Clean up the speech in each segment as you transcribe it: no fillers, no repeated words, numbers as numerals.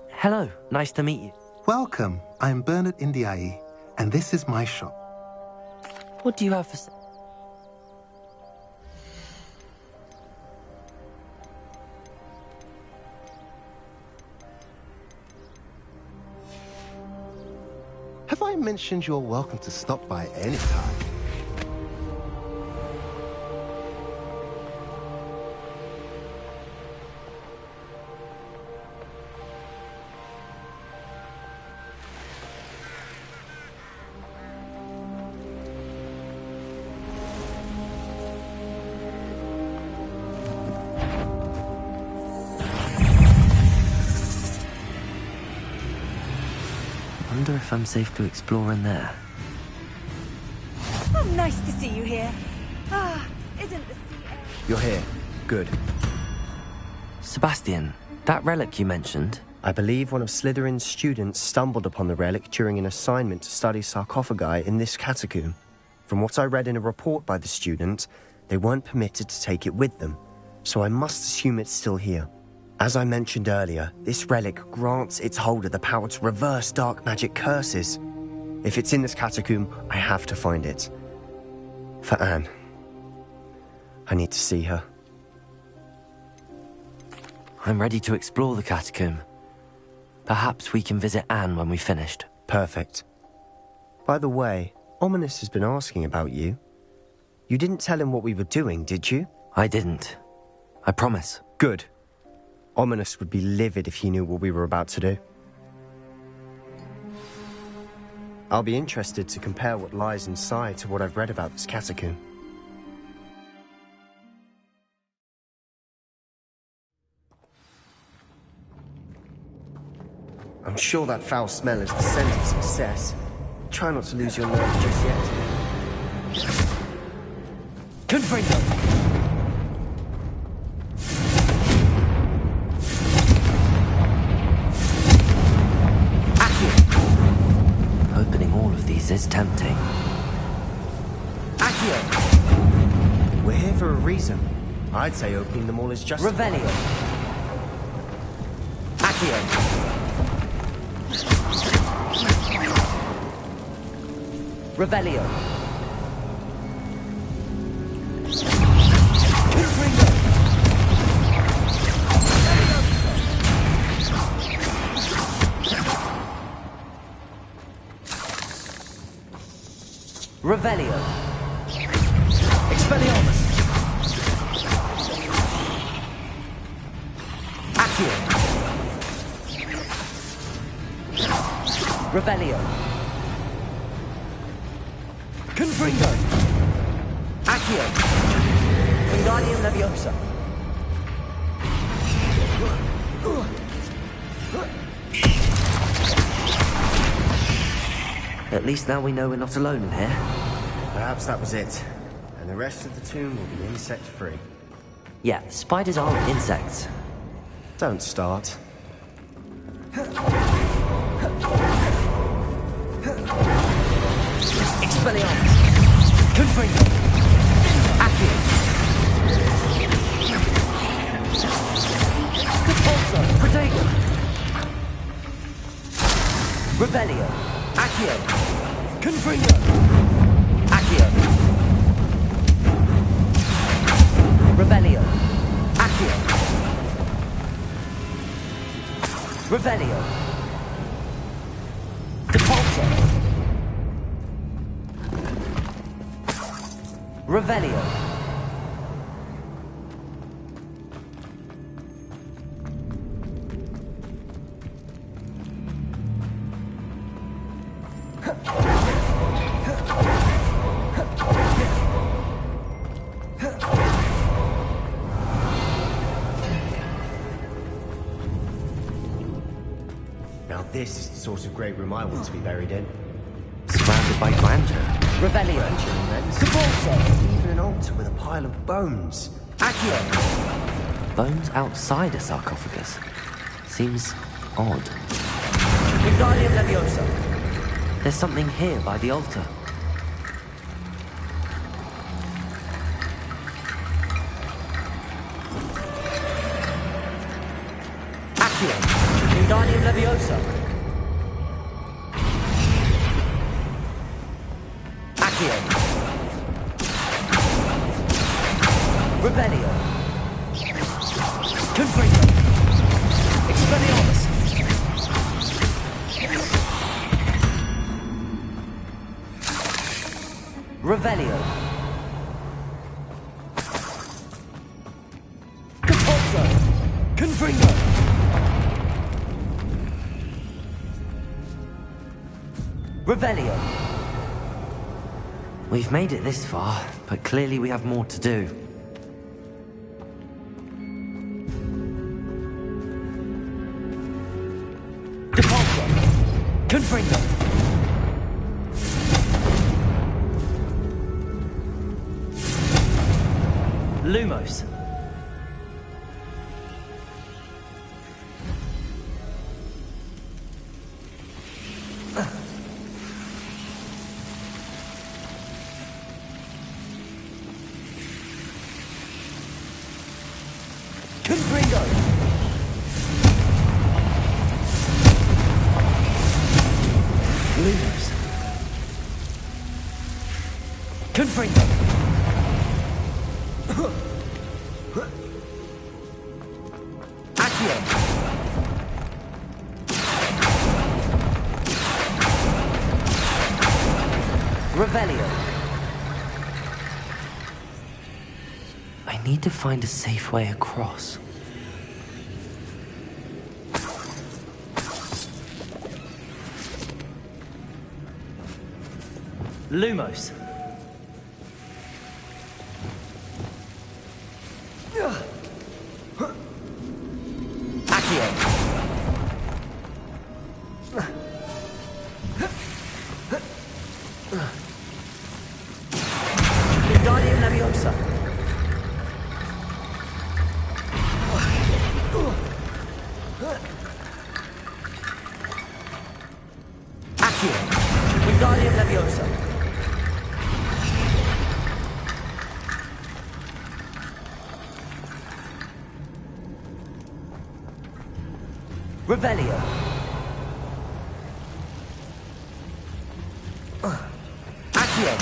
Hello, nice to meet you. Welcome. I'm Bernard Indiai, and this is my shop. What do you have for... Have I mentioned you're welcome to stop by any time? I wonder if I'm safe to explore in there. Oh, nice to see you here. Ah, isn't the sea air... You're here. Good. Sebastian, that relic you mentioned... I believe one of Slytherin's students stumbled upon the relic during an assignment to study sarcophagi in this catacomb. From what I read in a report by the student, they weren't permitted to take it with them, so I must assume it's still here. As I mentioned earlier, this relic grants its holder the power to reverse dark magic curses. If it's in this catacomb, I have to find it. For Anne. I need to see her. I'm ready to explore the catacomb. Perhaps we can visit Anne when we've finished. Perfect. By the way, Ominous has been asking about you. You didn't tell him what we were doing, did you? I didn't. I promise. Good. Ominous would be livid if he knew what we were about to do. I'll be interested to compare what lies inside to what I've read about this catacomb. I'm sure that foul smell is the scent of success. Try not to lose your nerve just yet. Confringo! Opening all of these is tempting. Accio! We're here for a reason. I'd say opening them all is just... Revelio! Accio! Revelio! Confringo! Revelio! Expelliarmus! Accio! Revelio! Confringo! Accio! Wingardium Leviosa! At least now we know we're not alone in here. Perhaps that was it. And the rest of the tomb will be insect-free. Yeah, spiders aren't insects. Don't start. Expelliarmus! Confringo! Accio! Repulsor! Protego! Revelio. Accio. Confringo. Accio. Revelio. Accio. Revelio. Depulso. Revelio. Now this is the sort of great room I want to be buried in. Surrounded by grandeur. Revelio. Depulso. Even an altar with a pile of bones. Accio. Bones outside a sarcophagus. Seems odd. Wingardium Leviosa. There's something here by the altar. Accio. Wingardium Leviosa. Accio. Revelio. Confringo. Expelliarmus. Revelio. Depulso. Confringo. Revelio. We've made it this far, but clearly we have more to do. Depulso. Confringo. Lumos. Confringo. Lumos. Confringo. Accio. Revelio. I need to find a safe way across. Lumos. Accio. Wingardium Leviosa. Accio. Wingardium Leviosa. Revelio. Accio.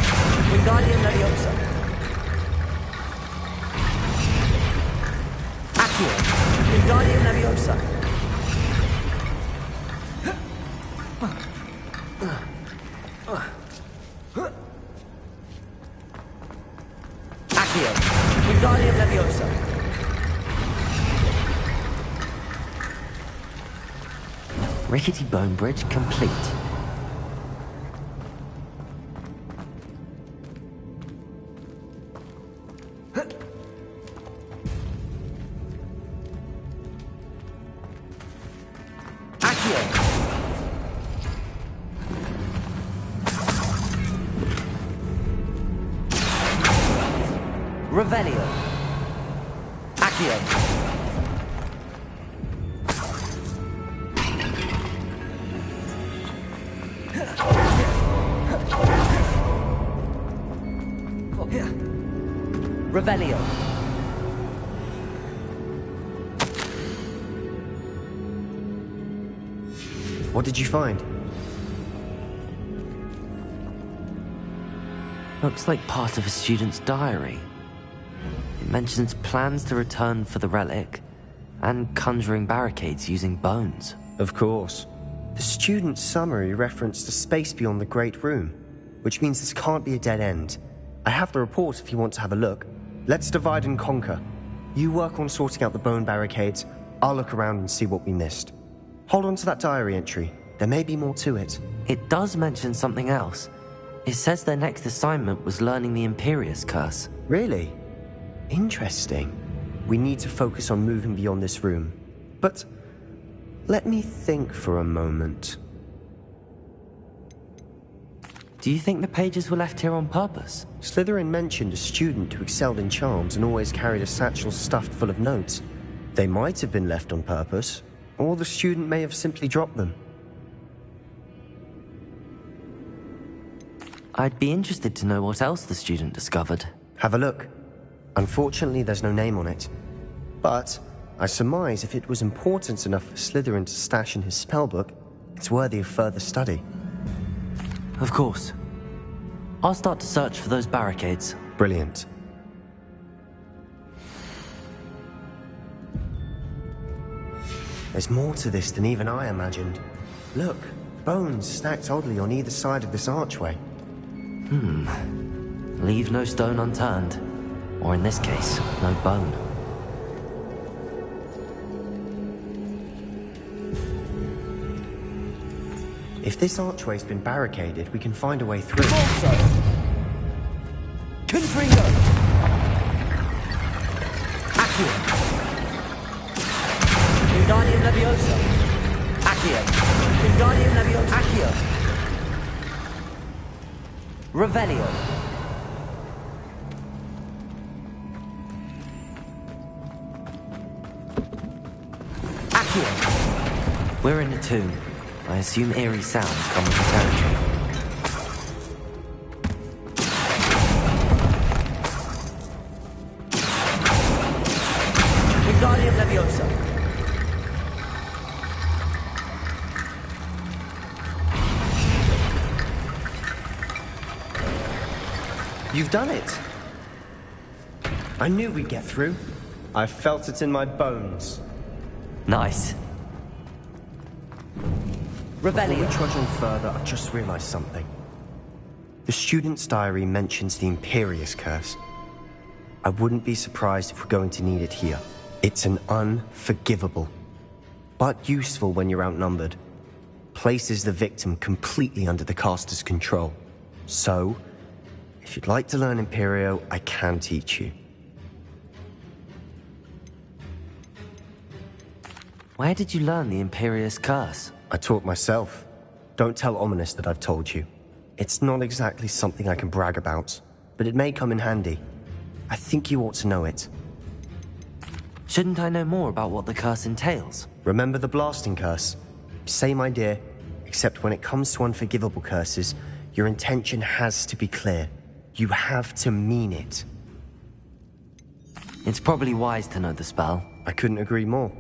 Wingardium Leviosa. Accio. Wingardium Leviosa. Accio. Wingardium Leviosa. Rickety bone bridge complete. Accio. Revelio. Accio. Revelio. What did you find? Looks like part of a student's diary. It mentions plans to return for the relic and conjuring barricades using bones. Of course. The student's summary referenced a space beyond the Great Room, which means this can't be a dead end. I have the report if you want to have a look. Let's divide and conquer. You work on sorting out the bone barricades. I'll look around and see what we missed. Hold on to that diary entry. There may be more to it. It does mention something else. It says their next assignment was learning the Imperius Curse. Really? Interesting. We need to focus on moving beyond this room. But let me think for a moment. Do you think the pages were left here on purpose? Slytherin mentioned a student who excelled in charms and always carried a satchel stuffed full of notes. They might have been left on purpose, or the student may have simply dropped them. I'd be interested to know what else the student discovered. Have a look. Unfortunately, there's no name on it. But I surmise if it was important enough for Slytherin to stash in his spellbook, it's worthy of further study. Of course. I'll start to search for those barricades. Brilliant. There's more to this than even I imagined. Look, bones stacked oddly on either side of this archway. Leave no stone unturned. Or in this case, no bone. If this archway's been barricaded, we can find a way through. GeForce! Confringo! Accio! Wingardium Leviosa! Accio! Wingardium Leviosa! Accio! Revelio! Accio! We're in a tomb. I assume eerie sounds come with the territory. Wingardium Leviosa! You've done it! I knew we'd get through. I felt it in my bones. Nice. Before we Revelio! trudge on further, I've just realized something. The student's diary mentions the Imperius Curse. I wouldn't be surprised if we're going to need it here. It's an unforgivable, but useful when you're outnumbered. Places the victim completely under the caster's control. So, if you'd like to learn Imperio, I can teach you. Where did you learn the Imperius Curse? I taught myself. Don't tell Ominous that I've told you. It's not exactly something I can brag about, but it may come in handy. I think you ought to know it. Shouldn't I know more about what the curse entails? Remember the blasting curse? Same idea, except when it comes to unforgivable curses, your intention has to be clear. You have to mean it. It's probably wise to know the spell. I couldn't agree more.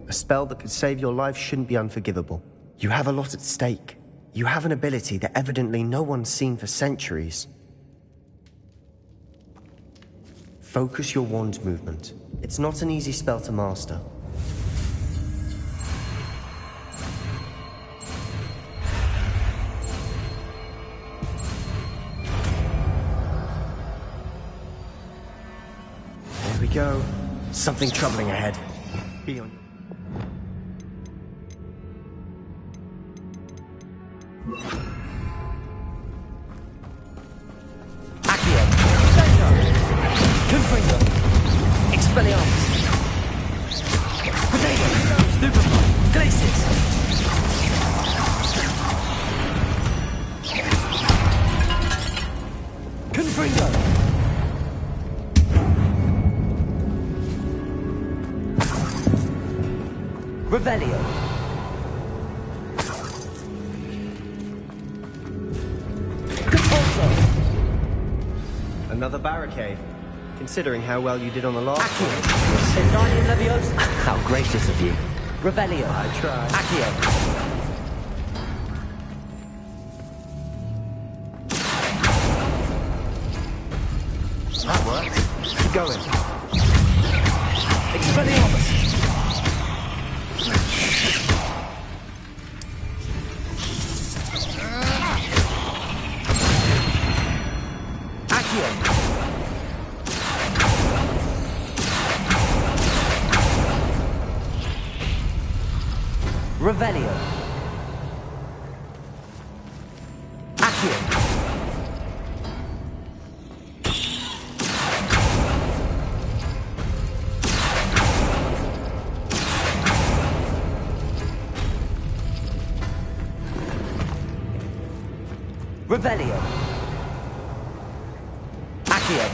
A spell that could save your life shouldn't be unforgivable. You have a lot at stake. You have an ability that evidently no one's seen for centuries. Focus your wand movement. It's not an easy spell to master. There we go. Something troubling ahead. Be on. Accio! Confringo! Expelliarmus! Potato! Stupefy! Glacis! Confringo! Revelio! GeForce! Another barricade. Considering how well you did on the last Accio! one. Wingardium Leviosa! How gracious of you. Revelio! I tried. Accio! going. Expelliarmus! Accio! Revelio! Accio! Revelio. Accio.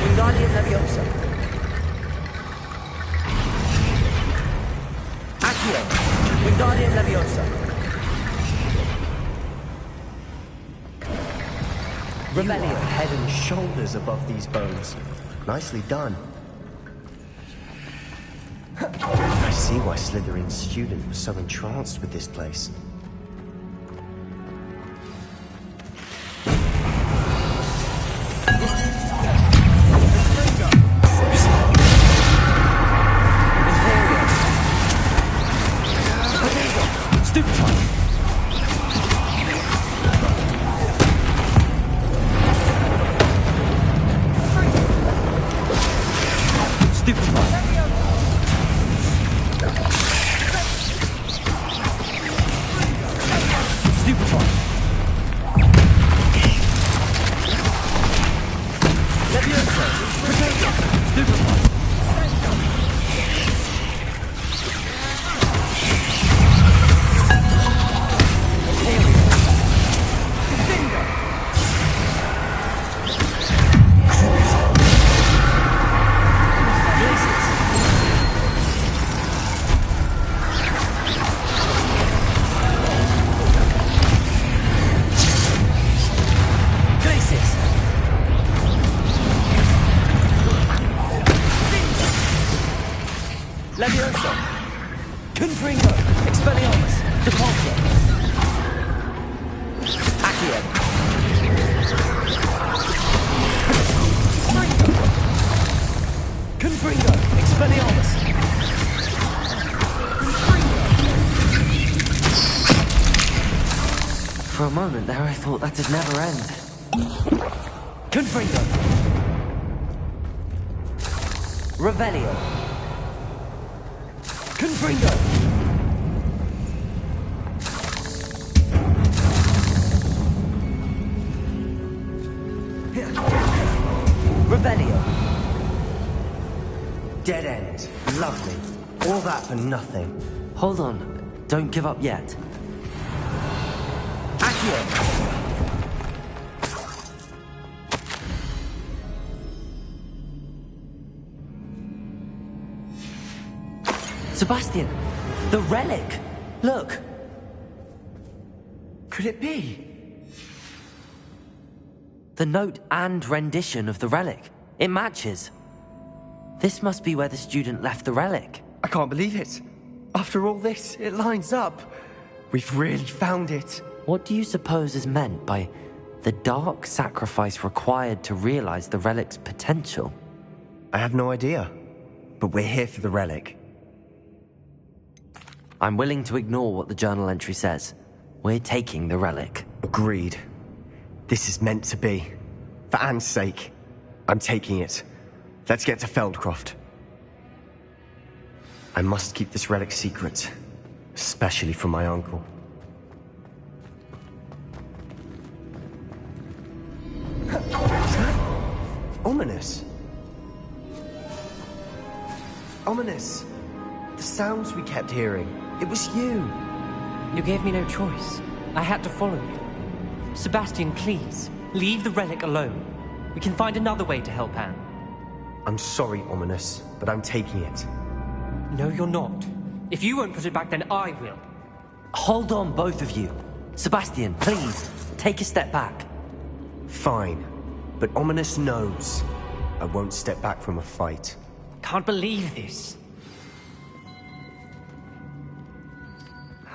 Wingardium Leviosa. Accio. Wingardium Leviosa. Revelio. Head and shoulders above these bones. Nicely done. I see why Slytherin's student was so entranced with this place. Leviosa! Confringo! Expelliarmus! Depulso! Accio! Confringo! Expelliarmus! For a moment there I thought that'd never end. Confringo! Revelio! Confringo! Revelio! Dead end. Lovely. All that for nothing. Hold on. Don't give up yet. Accio! Sebastian! The relic! Look! Could it be? The note and rendition of the relic. It matches. This must be where the student left the relic. I can't believe it. After all this, it lines up. We've really found it. What do you suppose is meant by the dark sacrifice required to realize the relic's potential? I have no idea. But we're here for the relic. I'm willing to ignore what the journal entry says. We're taking the relic. Agreed. This is meant to be. For Anne's sake, I'm taking it. Let's get to Feldcroft. I must keep this relic secret, especially from my uncle. Ominous. Ominous. The sounds we kept hearing. It was you. You gave me no choice. I had to follow you. Sebastian, please, leave the relic alone. We can find another way to help Anne. I'm sorry, Ominous, but I'm taking it. No, you're not. If you won't put it back, then I will. Hold on, both of you. Sebastian, please, take a step back. Fine, but Ominous knows I won't step back from a fight. Can't believe this.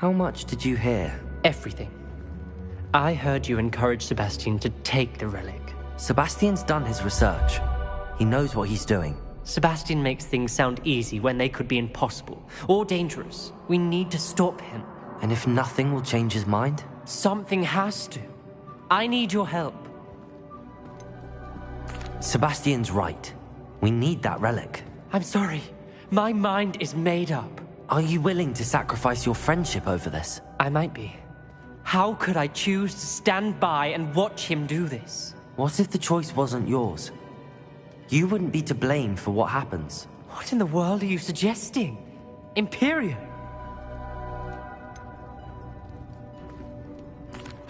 How much did you hear? Everything. I heard you encourage Sebastian to take the relic. Sebastian's done his research. He knows what he's doing. Sebastian makes things sound easy when they could be impossible or dangerous. We need to stop him. And if nothing will change his mind? Something has to. I need your help. Sebastian's right. We need that relic. I'm sorry. My mind is made up. Are you willing to sacrifice your friendship over this? I might be. How could I choose to stand by and watch him do this? What if the choice wasn't yours? You wouldn't be to blame for what happens. What in the world are you suggesting? Imperium?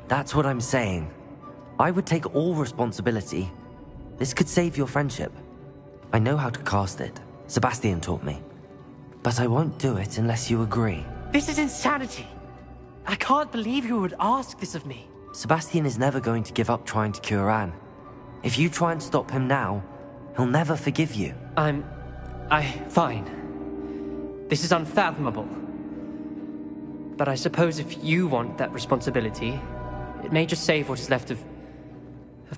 That's what I'm saying. I would take all responsibility. This could save your friendship. I know how to cast it. Sebastian taught me. But I won't do it unless you agree. This is insanity. I can't believe you would ask this of me. Sebastian is never going to give up trying to cure Anne. If you try and stop him now, he'll never forgive you. Fine. This is unfathomable. But I suppose if you want that responsibility, it may just save what is left of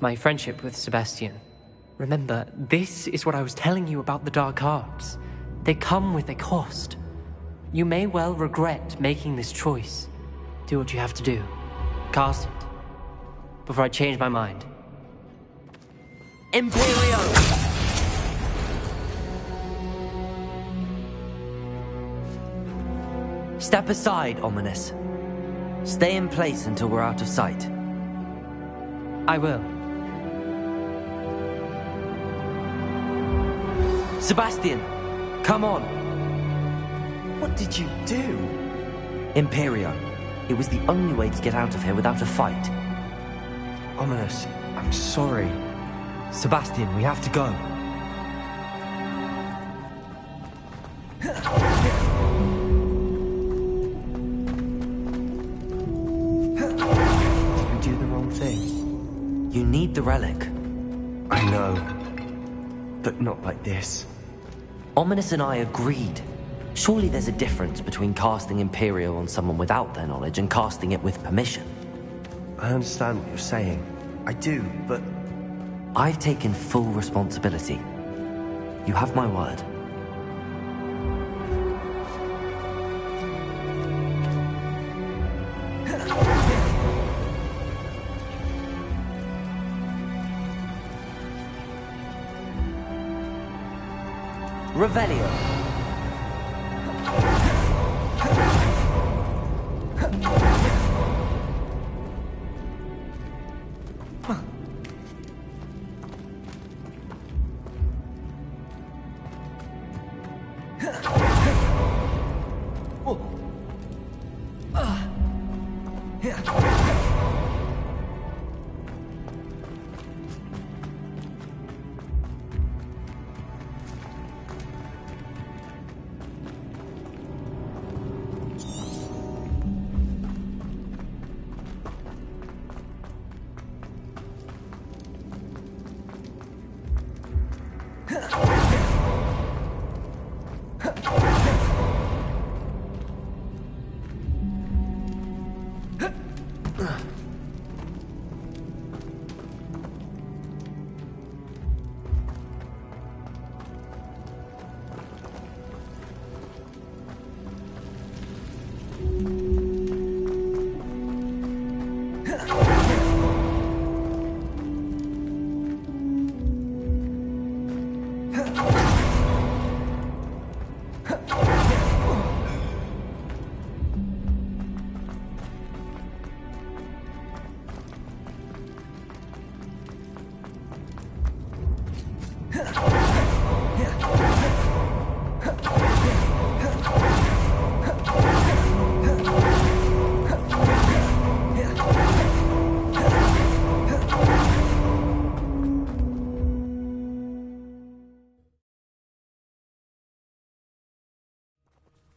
my friendship with Sebastian. Remember, this is what I was telling you about the dark arts. They come with a cost. You may well regret making this choice. Do what you have to do. Cast it. Before I change my mind. Imperio! Step aside, Ominous. Stay in place until we're out of sight. I will. Sebastian, come on. What did you do? Imperio. It was the only way to get out of here without a fight. Ominous, I'm sorry. Sebastian, we have to go. Did we do the wrong thing? You need the relic. I know. But not like this. Ominous and I agreed. Surely there's a difference between casting Imperio on someone without their knowledge and casting it with permission. I understand what you're saying. I do, but... I've taken full responsibility. You have my word. Revelio.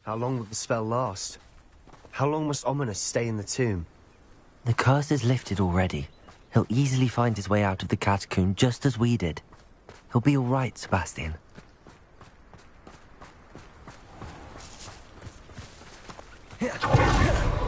How long will the spell last? How long must Ominous stay in the tomb? The curse is lifted already. He'll easily find his way out of the catacomb just as we did. He'll be all right, Sebastian. Yeah.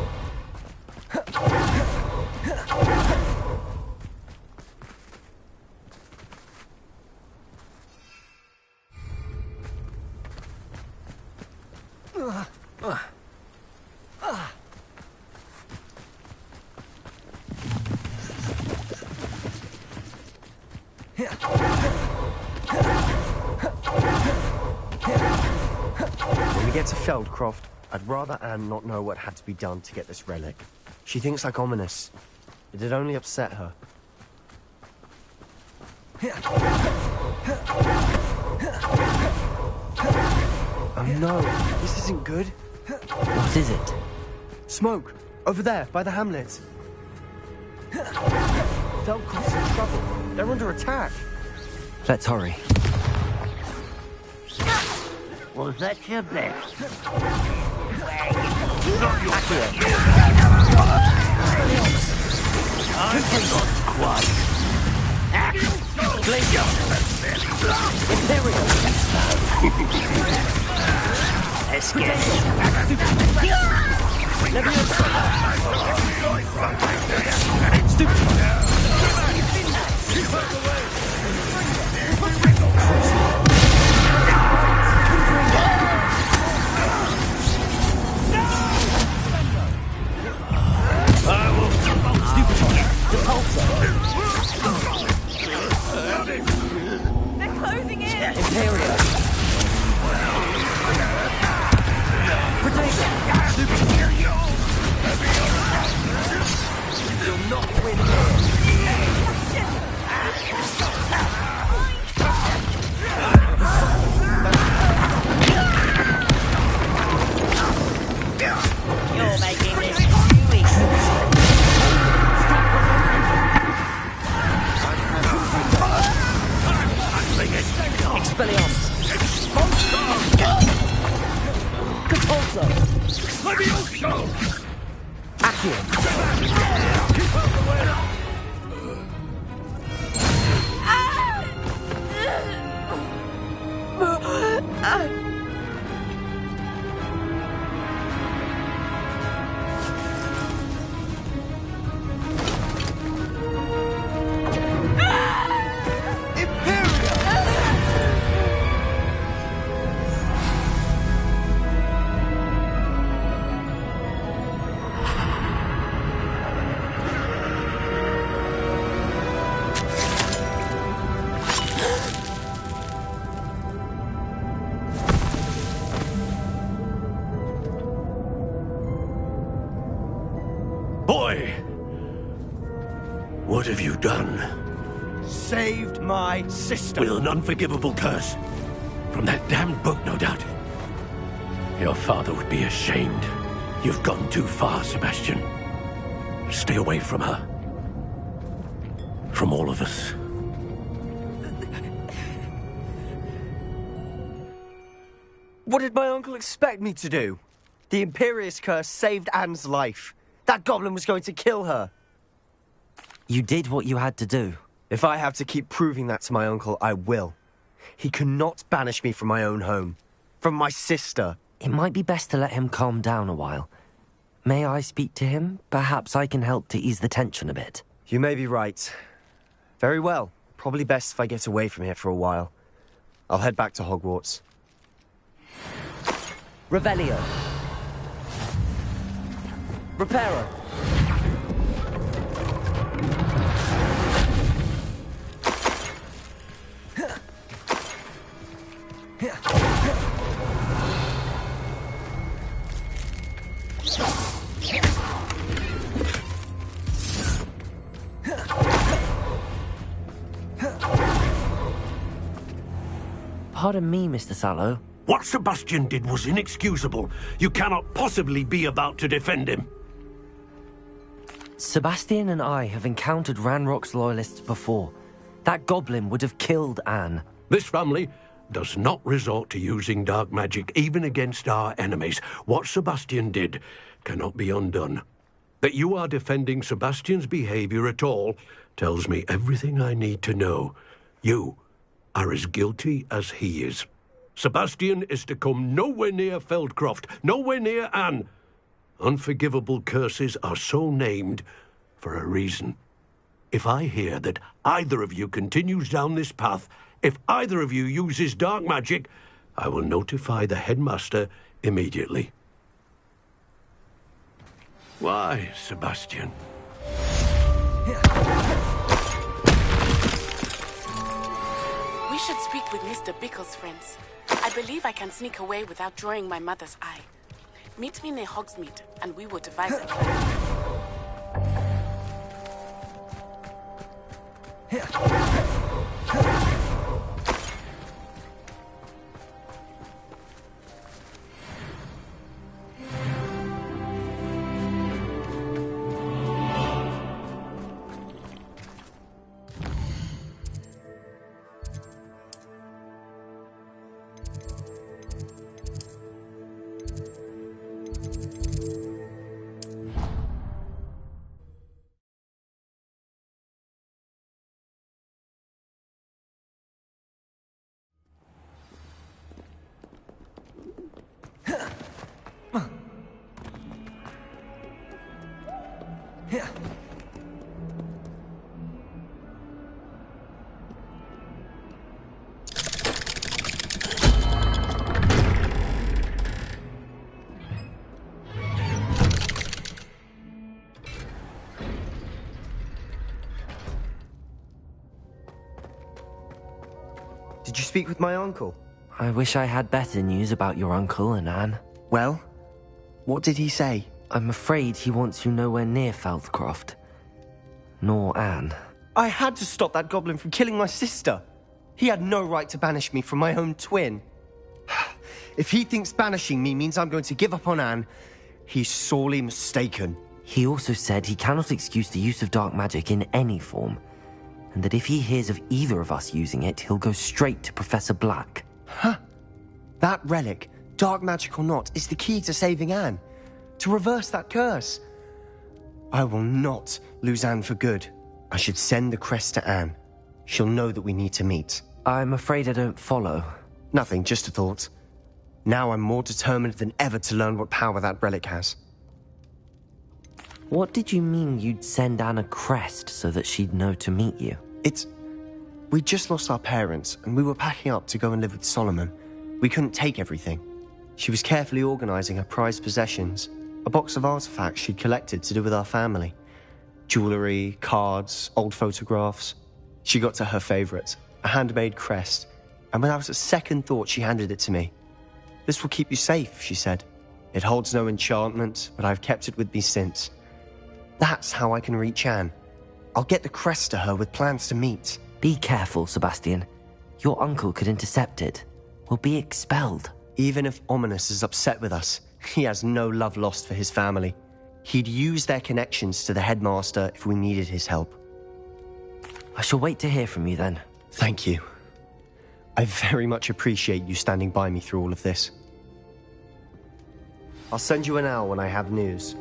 When we get to Feldcroft, I'd rather Anne not know what had to be done to get this relic. She thinks like ominous. It'd only upset her. Oh no, this isn't good. What is it? Smoke! Over there, by the hamlet. Feldcroft's in trouble. They're under attack. Let's hurry. Was that your best? They're closing in! Imperia! You'll not win You're making this too easy. Expelliarmus! Capulso! Accio! Boy! What have you done? Saved my sister. With an unforgivable curse. From that damned book, no doubt. Your father would be ashamed. You've gone too far, Sebastian. Stay away from her. From all of us. What did my uncle expect me to do? The Imperius curse saved Anne's life. That goblin was going to kill her. You did what you had to do. If I have to keep proving that to my uncle, I will. He cannot banish me from my own home. From my sister. It might be best to let him calm down a while. May I speak to him? Perhaps I can help to ease the tension a bit. You may be right. Very well. Probably best if I get away from here for a while. I'll head back to Hogwarts. Revelio. Reparo. Pardon me, Mr. Sallow. What Sebastian did was inexcusable. You cannot possibly be about to defend him. Sebastian and I have encountered Ranrock's loyalists before. That goblin would have killed Anne. This family does not resort to using dark magic even against our enemies. What Sebastian did cannot be undone. That you are defending Sebastian's behavior at all tells me everything I need to know. You are as guilty as he is. Sebastian is to come nowhere near Feldcroft, nowhere near Anne. Unforgivable curses are so named for a reason. If I hear that either of you continues down this path, if either of you uses dark magic, I will notify the headmaster immediately. Why, Sebastian? We should speak with Mr. Bickle's friends. I believe I can sneak away without drawing my mother's eye. Meet me near Hogsmeade, and we will devise a plan. Did you speak with my uncle? I wish I had better news about your uncle and Anne. Well, what did he say? I'm afraid he wants you nowhere near Feldcroft. Nor Anne. I had to stop that goblin from killing my sister. He had no right to banish me from my own twin. If he thinks banishing me means I'm going to give up on Anne, he's sorely mistaken. He also said he cannot excuse the use of dark magic in any form, and that if he hears of either of us using it, he'll go straight to Professor Black. Huh? That relic, dark magic or not, is the key to saving Anne. To reverse that curse. I will not lose Anne for good. I should send the crest to Anne. She'll know that we need to meet. I'm afraid I don't follow. Nothing, just a thought. Now I'm more determined than ever to learn what power that relic has. What did you mean you'd send Anne a crest so that she'd know to meet you? We just lost our parents, and we were packing up to go and live with Solomon. We couldn't take everything. She was carefully organizing her prized possessions, a box of artifacts she'd collected to do with our family. Jewelry, cards, old photographs. She got to her favorite, a handmade crest, and without a second thought, she handed it to me. "This will keep you safe," she said. "It holds no enchantment, but I've kept it with me since. That's how I can reach Anne. I'll get the crest to her with plans to meet." Be careful, Sebastian. Your uncle could intercept it. We'll be expelled. Even if Ominous is upset with us, he has no love lost for his family. He'd use their connections to the headmaster if we needed his help. I shall wait to hear from you then. Thank you. I very much appreciate you standing by me through all of this. I'll send you an owl when I have news.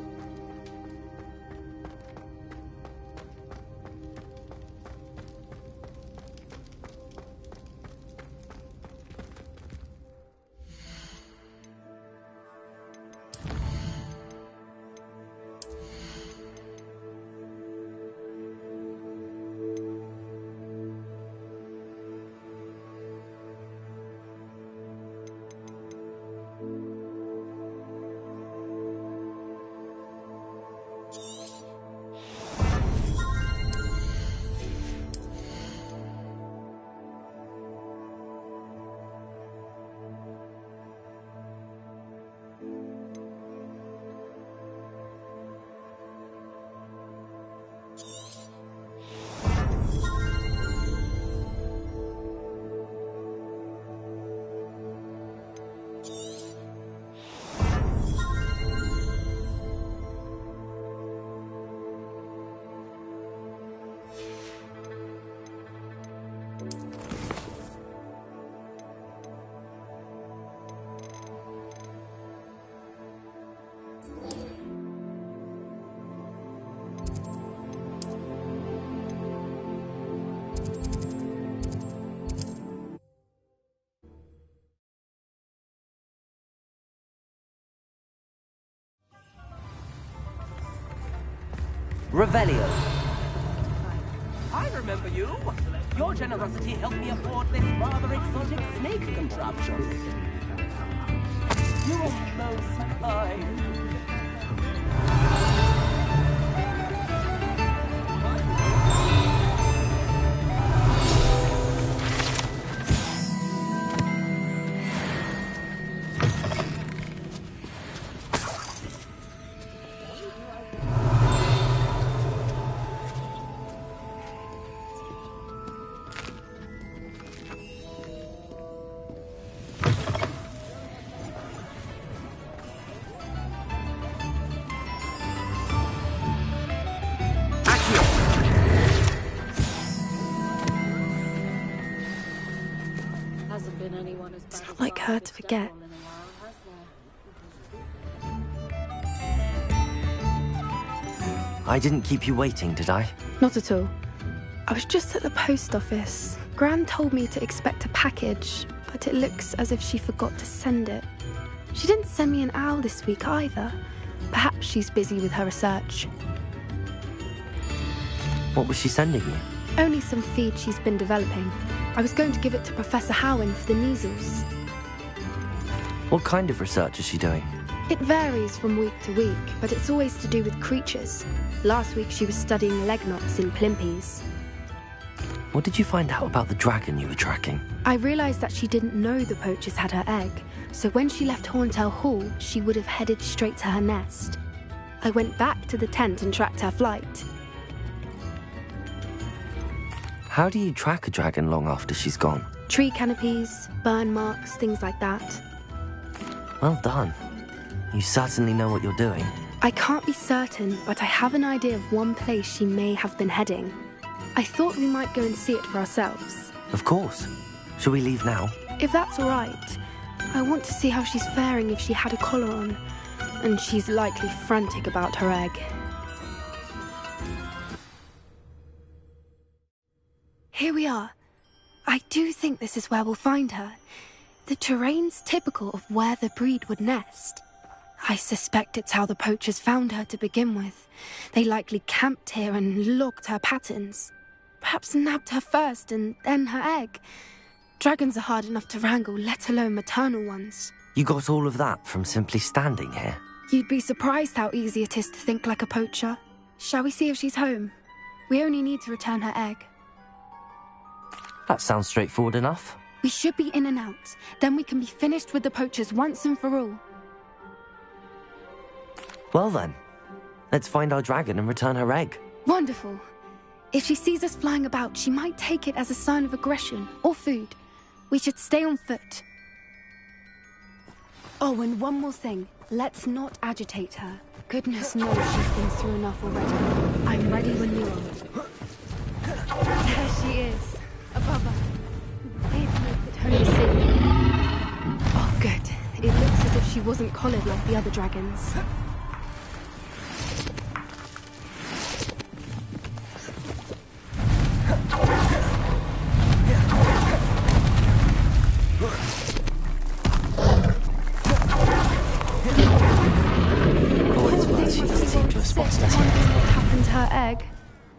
Revelio. I remember you. Your generosity helped me afford this rather exotic snake contraption. You are most kind. It's not like her to forget. I didn't keep you waiting, did I? Not at all. I was just at the post office. Gran told me to expect a package, but it looks as if she forgot to send it. She didn't send me an owl this week either. Perhaps she's busy with her research. What was she sending you? Only some feed she's been developing. I was going to give it to Professor Howen for the measles. What kind of research is she doing? It varies from week to week, but it's always to do with creatures. Last week she was studying leg knots in plimpies. What did you find out about the dragon you were tracking? I realised that she didn't know the poachers had her egg, so when she left Horntail Hall, she would have headed straight to her nest. I went back to the tent and tracked her flight. How do you track a dragon long after she's gone? Tree canopies, burn marks, things like that. Well done. You certainly know what you're doing. I can't be certain, but I have an idea of one place she may have been heading. I thought we might go and see it for ourselves. Of course. Shall we leave now? If that's all right. I want to see how she's faring if she had a collar on. And she's likely frantic about her egg. Here we are. I do think this is where we'll find her. The terrain's typical of where the breed would nest. I suspect it's how the poachers found her to begin with. They likely camped here and logged her patterns. Perhaps nabbed her first and then her egg. Dragons are hard enough to wrangle, let alone maternal ones. You got all of that from simply standing here? You'd be surprised how easy it is to think like a poacher. Shall we see if she's home? We only need to return her egg. That sounds straightforward enough. We should be in and out. Then we can be finished with the poachers once and for all. Well then, let's find our dragon and return her egg. Wonderful. If she sees us flying about, she might take it as a sign of aggression or food. We should stay on foot. Oh, and one more thing. Let's not agitate her. Goodness knows she's been through enough already. I'm ready when you are. There she is, above us. They've moved at home soon. Oh, good. It looks as if she wasn't collared like the other dragons.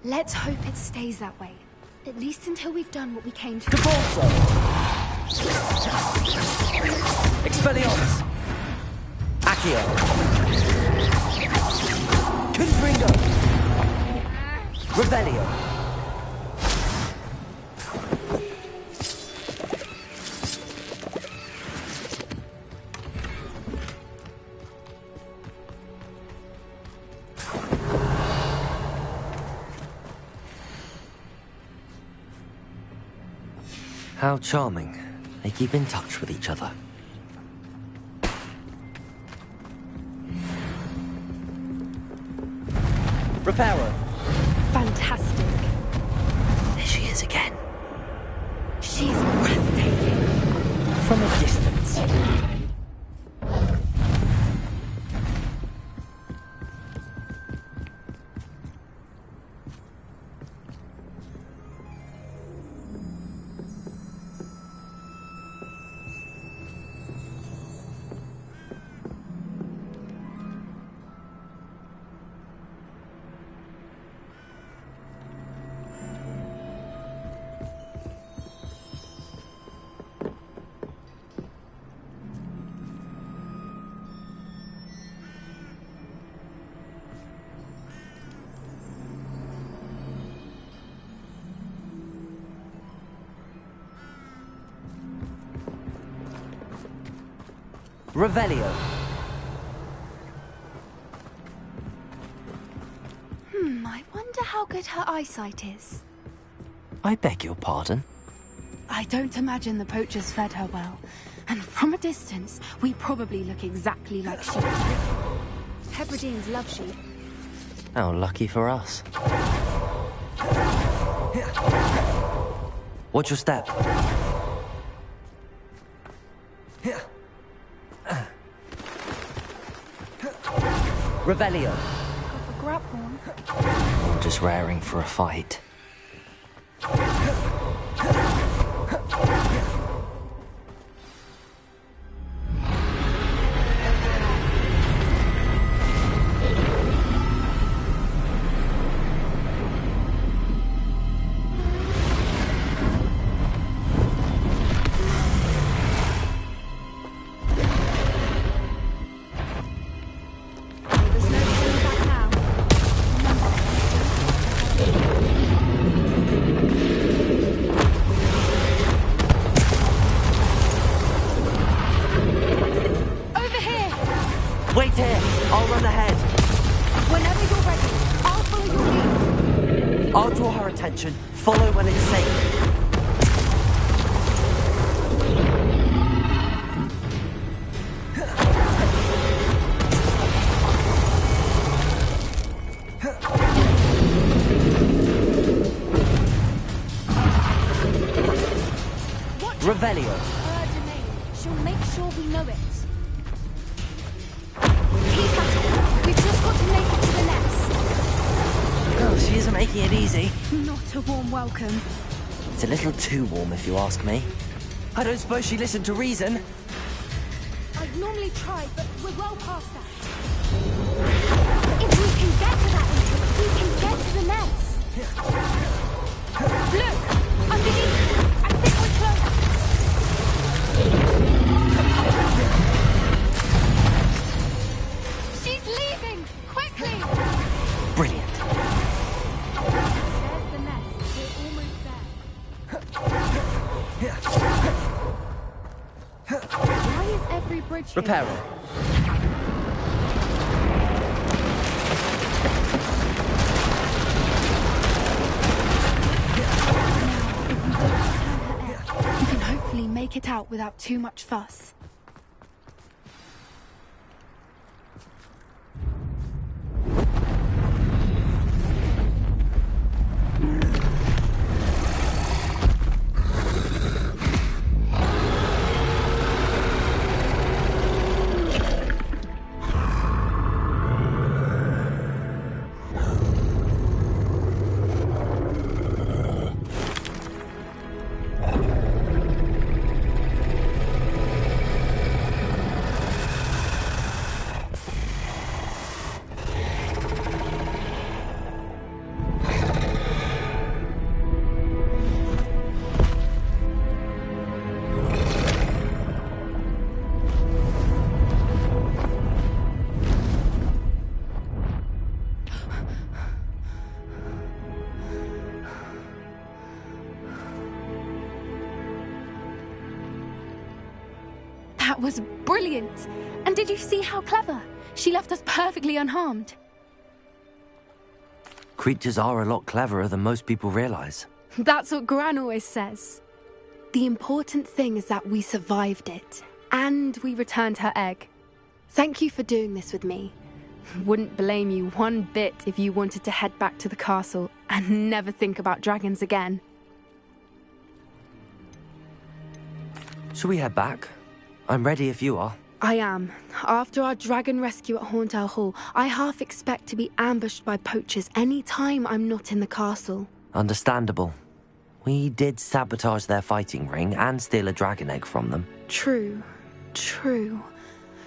Let's hope it stays that way. At least until we've done what we came to do. GeForce! Expelliarmus! Accio! Confringo! Revelio! How charming. They keep in touch with each other. Reparo. Fantastic. There she is again. She's breathtaking. From a distance. Revelio. I wonder how good her eyesight is. I beg your pardon? I don't imagine the poachers fed her well. And from a distance, we probably look exactly like sheep. Hebrideans love sheep. How lucky for us. Watch your step. Revelio. Got the grab horn. Or just raring for a fight. There's no turning back now. Over here! Wait here! I'll run ahead. Whenever you're ready, I'll follow your lead. I'll draw her attention. Follow when it's safe. Revelio. Her domain. She'll make sure we know it. Keep at it. We've just got to make it to the nest. Oh, she isn't making it easy. Not a warm welcome. It's a little too warm, if you ask me. I don't suppose she listened to reason. I'd normally try, but we're well past that. If we can get to that entrance, we can get to the nest. Look! Underneath! I think we're close. She's leaving! Quickly! Brilliant. There's the nest. We're almost there. Why is every bridge here? Repair her. We can hopefully make it out without too much fuss. That was brilliant! And did you see how clever? She left us perfectly unharmed. Creatures are a lot cleverer than most people realize. That's what Gran always says. The important thing is that we survived it, and we returned her egg. Thank you for doing this with me. Wouldn't blame you one bit if you wanted to head back to the castle and never think about dragons again. Shall we head back? I'm ready if you are. I am. After our dragon rescue at Hauntel Hall, I half expect to be ambushed by poachers any time I'm not in the castle. Understandable. We did sabotage their fighting ring and steal a dragon egg from them. True.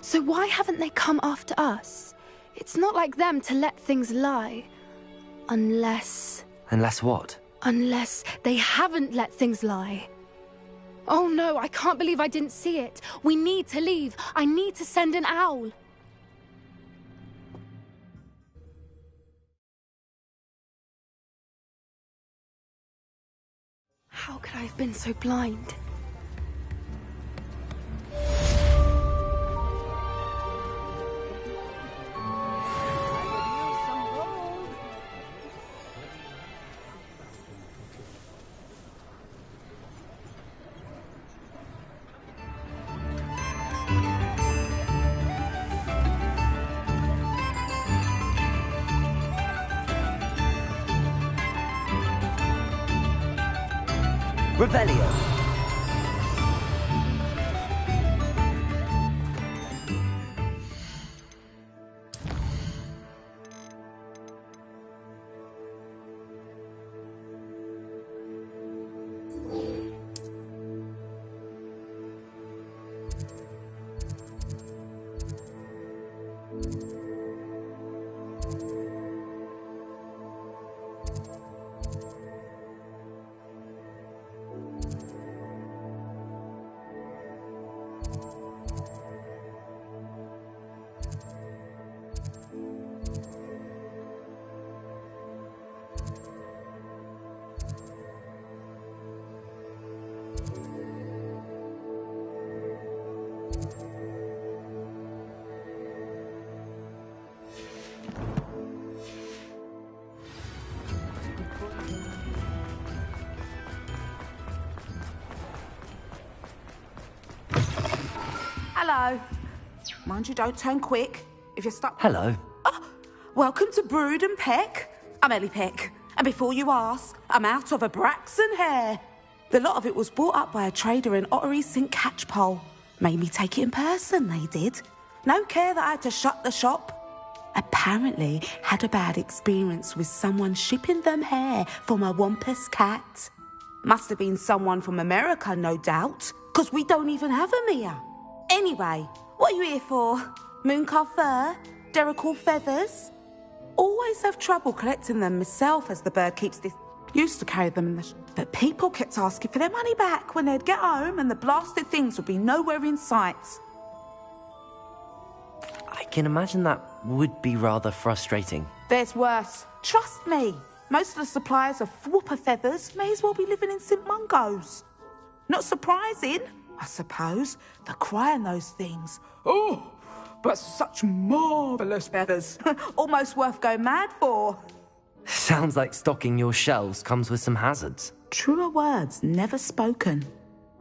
So why haven't they come after us? It's not like them to let things lie. Unless what? Unless they haven't let things lie. Oh no, I can't believe I didn't see it. We need to leave. I need to send an owl. How could I have been so blind? Revelio. Hello. Mind you, don't turn quick. If you're stuck... Hello. Oh, welcome to Brood and Peck. I'm Ellie Peck. And before you ask, I'm out of a Braxton hair. The lot of it was bought up by a trader in Ottery St. Catchpole. Made me take it in person, they did. No care that I had to shut the shop. Apparently had a bad experience with someone shipping them hair for my Wampus cat. Must have been someone from America, no doubt, because we don't even have them here. Anyway, what are you here for? Mooncar fur? Derrickle feathers? Always have trouble collecting them myself as the bird keeps this... Used to carry them in the... But people kept asking for their money back when they'd get home and the blasted things would be nowhere in sight. I can imagine that would be rather frustrating. There's worse. Trust me. Most of the suppliers of whooper feathers may as well be living in St. Mungo's. Not surprising, I suppose, the cry in those things. Oh, but such marvellous feathers. Almost worth going mad for. Sounds like stocking your shelves comes with some hazards. Truer words never spoken.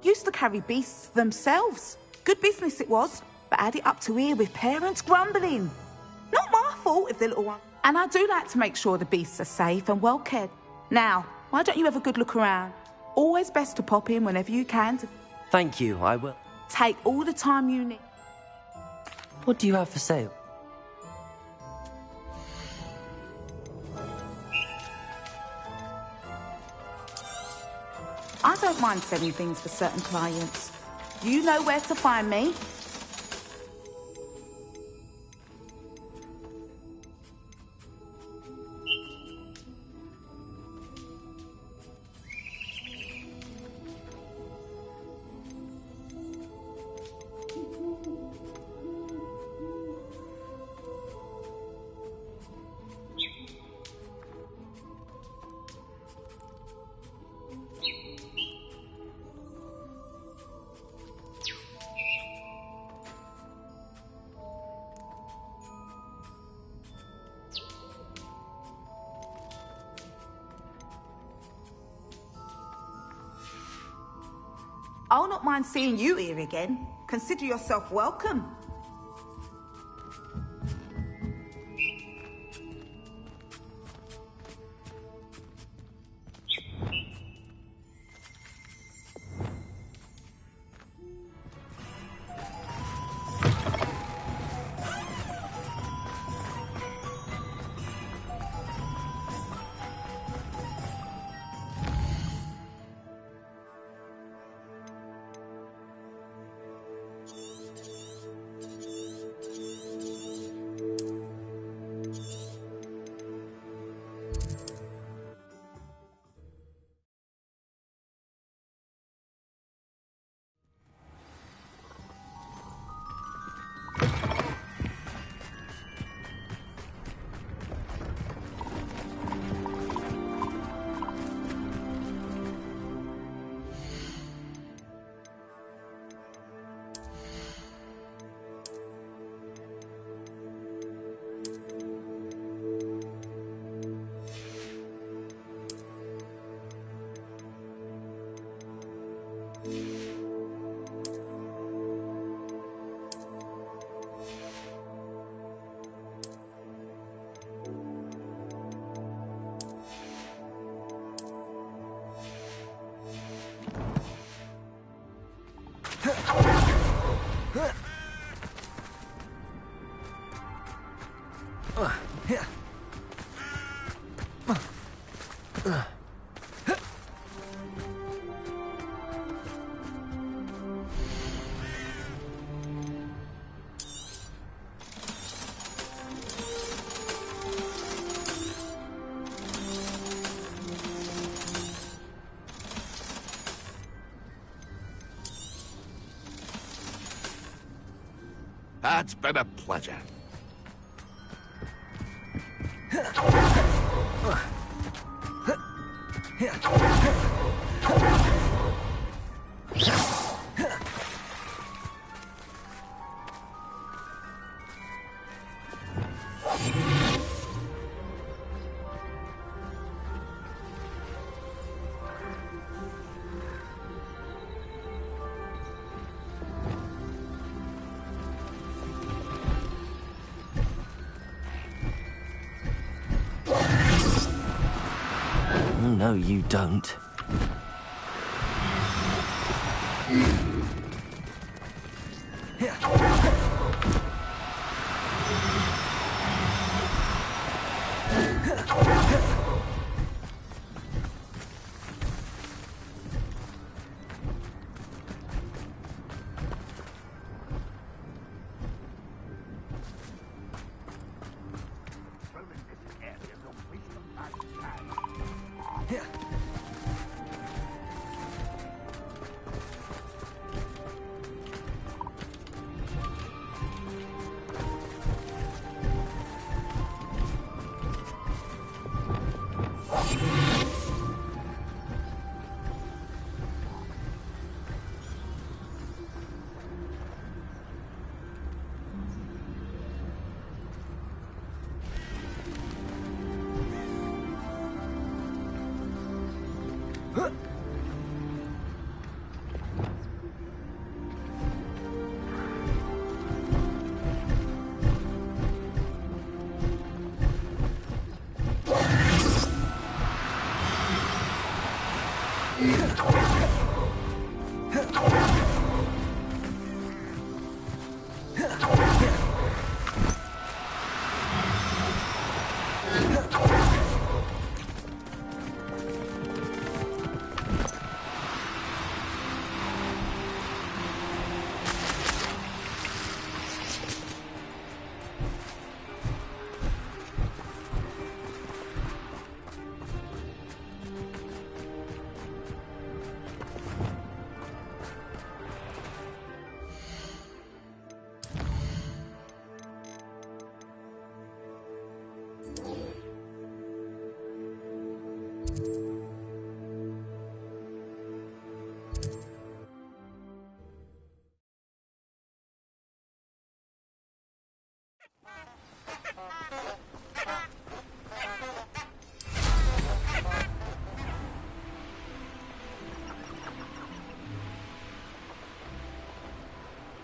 Used to carry beasts themselves. Good business it was, but had it up to here with parents grumbling. Not my fault if the little one... And I do like to make sure the beasts are safe and well cared. Now, why don't you have a good look around? Always best to pop in whenever you can. Thank you, I will. Take all the time you need. What do you have for sale? I don't mind selling things for certain clients. You know where to find me. I'll not mind seeing you here again. Consider yourself welcome. It's been a pleasure. No, you don't.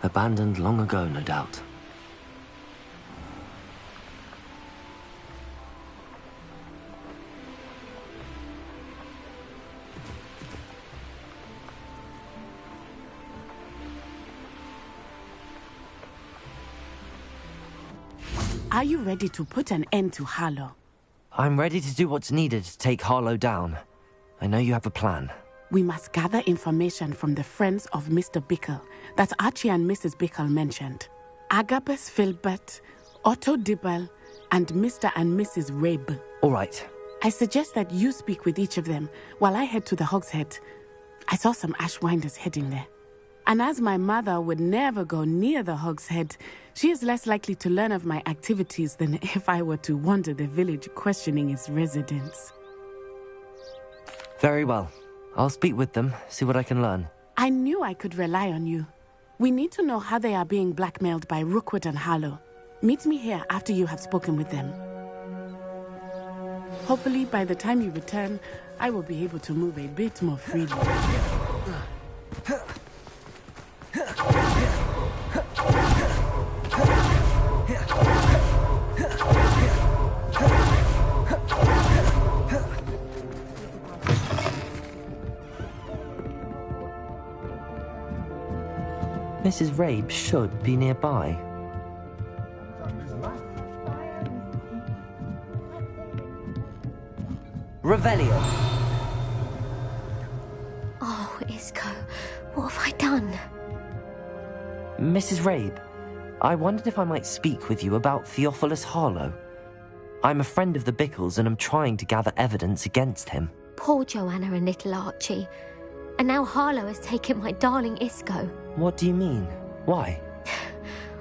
Abandoned long ago, no doubt. Are you ready to put an end to Harlow? I'm ready to do what's needed to take Harlow down. I know you have a plan. We must gather information from the friends of Mr. Bickle that Archie and Mrs. Bickle mentioned. Agabus Filbert, Otto Dibble, and Mr. and Mrs. Rabe. All right. I suggest that you speak with each of them while I head to the Hogshead. I saw some Ashwinders heading there. And as my mother would never go near the Hogshead, she is less likely to learn of my activities than if I were to wander the village questioning its residents. Very well. I'll speak with them, see what I can learn. I knew I could rely on you. We need to know how they are being blackmailed by Rookwood and Harlow. Meet me here after you have spoken with them. Hopefully, by the time you return, I will be able to move a bit more freely. Mrs. Rabe should be nearby. Revelio! Oh, Isco, what have I done? Mrs. Rabe, I wondered if I might speak with you about Theophilus Harlow. I'm a friend of the Bickles and I'm trying to gather evidence against him. Poor Joanna and little Archie. And now Harlow has taken my darling Isco. What do you mean? Why?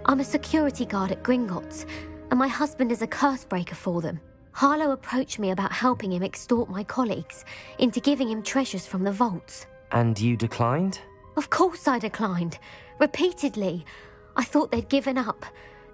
I'm a security guard at Gringotts, and my husband is a curse breaker for them. Harlow approached me about helping him extort my colleagues into giving him treasures from the vaults. And you declined? Of course I declined. Repeatedly. I thought they'd given up,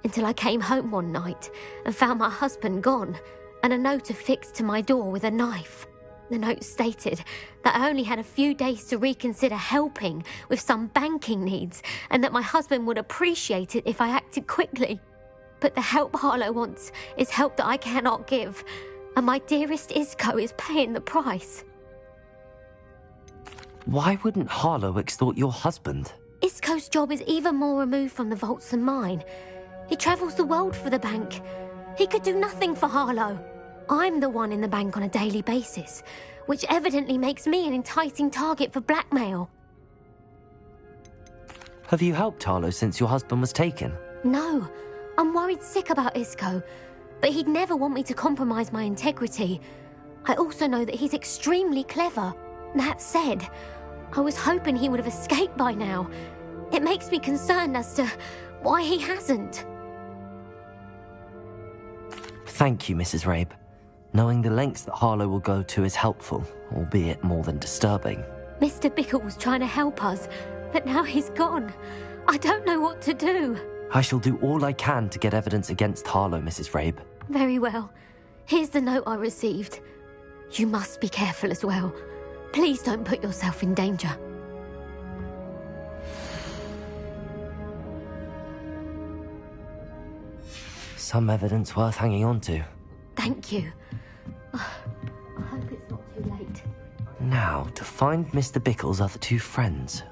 until I came home one night and found my husband gone, and a note affixed to my door with a knife. The note stated that I only had a few days to reconsider helping with some banking needs, and that my husband would appreciate it if I acted quickly. But the help Harlow wants is help that I cannot give, and my dearest Isco is paying the price. Why wouldn't Harlow extort your husband? Isco's job is even more removed from the vaults than mine. He travels the world for the bank. He could do nothing for Harlow. I'm the one in the bank on a daily basis, which evidently makes me an enticing target for blackmail. Have you helped Harlow since your husband was taken? No, I'm worried sick about Isco, but he'd never want me to compromise my integrity. I also know that he's extremely clever. That said, I was hoping he would have escaped by now. It makes me concerned as to why he hasn't. Thank you, Mrs. Rabe. Knowing the lengths that Harlow will go to is helpful, albeit more than disturbing. Mr. Bickle was trying to help us, but now he's gone. I don't know what to do. I shall do all I can to get evidence against Harlow, Mrs. Rabe. Very well. Here's the note I received. You must be careful as well. Please don't put yourself in danger. Some evidence worth hanging on to. Thank you. I hope it's not too late. Now, to find Mr. Bickle's other two friends.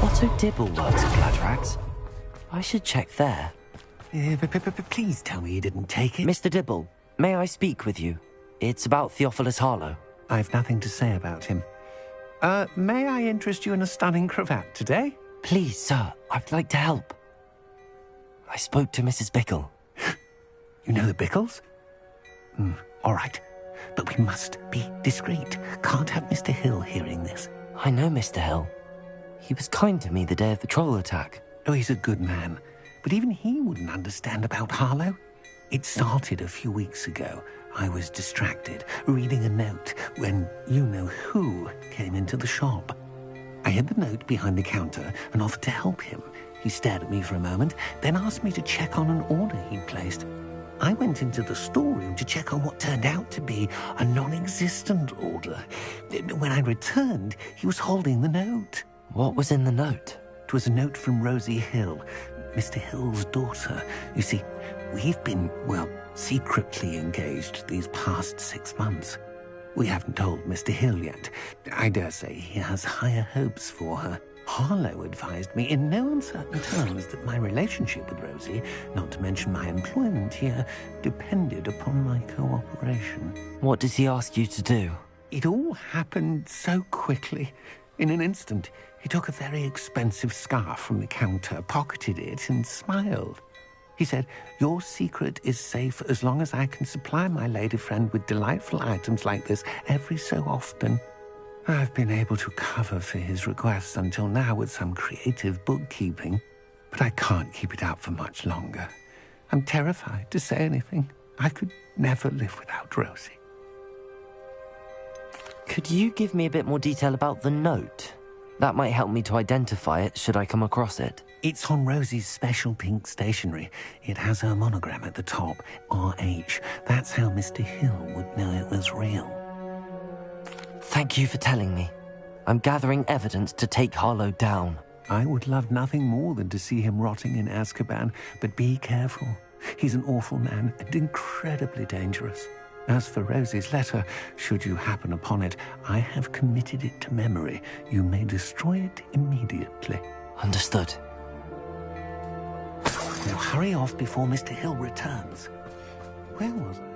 Otto Dibble works at Gladrax. I should check there. Please tell me you didn't take it. Mr. Dibble, may I speak with you? It's about Theophilus Harlow. I've nothing to say about him. May I interest you in a stunning cravat today? Please, sir, I'd like to help. I spoke to Mrs. Bickle. You know the Bickles? All right. But we must be discreet. Can't have Mr. Hill hearing this. I know Mr. Hill. He was kind to me the day of the troll attack. Oh, he's a good man. But even he wouldn't understand about Harlow. It started a few weeks ago. I was distracted, reading a note, when you-know-who came into the shop. I hid the note behind the counter and offered to help him. He stared at me for a moment, then asked me to check on an order he'd placed. I went into the storeroom to check on what turned out to be a non-existent order. When I returned, he was holding the note. What was in the note? It was a note from Rosie Hill, Mr. Hill's daughter. You see, we've been, secretly engaged these past 6 months. We haven't told Mr. Hill yet. I dare say he has higher hopes for her. Harlow advised me in no uncertain terms that my relationship with Rosie, not to mention my employment here, depended upon my cooperation. What did he ask you to do? It all happened so quickly. In an instant, he took a very expensive scarf from the counter, pocketed it, and smiled. He said, "Your secret is safe as long as I can supply my lady friend with delightful items like this every so often." I've been able to cover for his requests until now with some creative bookkeeping, but I can't keep it up for much longer. I'm terrified to say anything. I could never live without Rosie. Could you give me a bit more detail about the note? That might help me to identify it should I come across it. It's on Rosie's special pink stationery. It has her monogram at the top, RH. That's how Mr. Hill would know it was real. Thank you for telling me. I'm gathering evidence to take Harlow down. I would love nothing more than to see him rotting in Azkaban, but be careful. He's an awful man and incredibly dangerous. As for Rosie's letter, should you happen upon it, I have committed it to memory. You may destroy it immediately. Understood. Now hurry off before Mr. Hill returns. Where was I?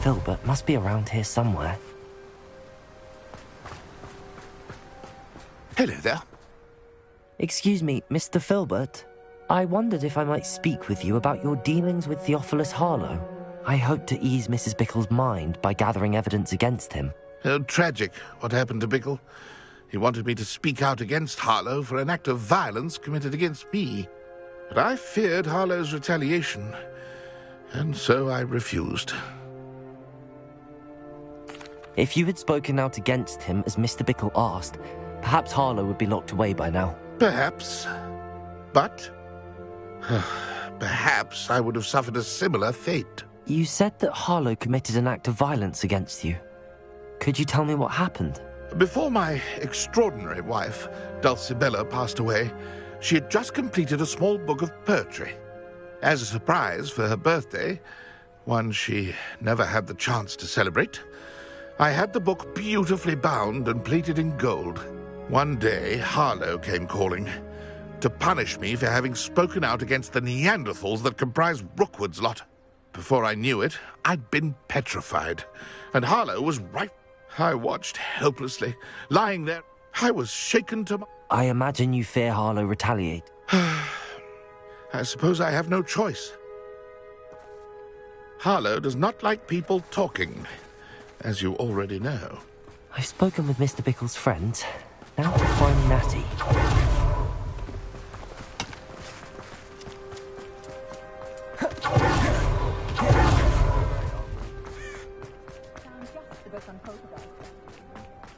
Filbert must be around here somewhere. Hello there. Excuse me, Mr. Filbert. I wondered if I might speak with you about your dealings with Theophilus Harlow. I hope to ease Mrs. Bickle's mind by gathering evidence against him. Tragic, what happened to Bickle. He wanted me to speak out against Harlow for an act of violence committed against me. But I feared Harlow's retaliation, and so I refused. If you had spoken out against him as Mr. Bickle asked, perhaps Harlow would be locked away by now. Perhaps. But perhaps I would have suffered a similar fate. You said that Harlow committed an act of violence against you. Could you tell me what happened? Before my extraordinary wife, Dulcibella, passed away, she had just completed a small book of poetry. As a surprise for her birthday, one she never had the chance to celebrate, I had the book beautifully bound and plated in gold. One day, Harlow came calling to punish me for having spoken out against the Neanderthals that comprise Rookwood's lot. Before I knew it, I'd been petrified, and Harlow was right. I watched helplessly, lying there. I was shaken to my... I imagine you fear Harlow retaliate. I suppose I have no choice. Harlow does not like people talking, as you already know. I've spoken with Mr. Bickle's friends. Now to find Natty.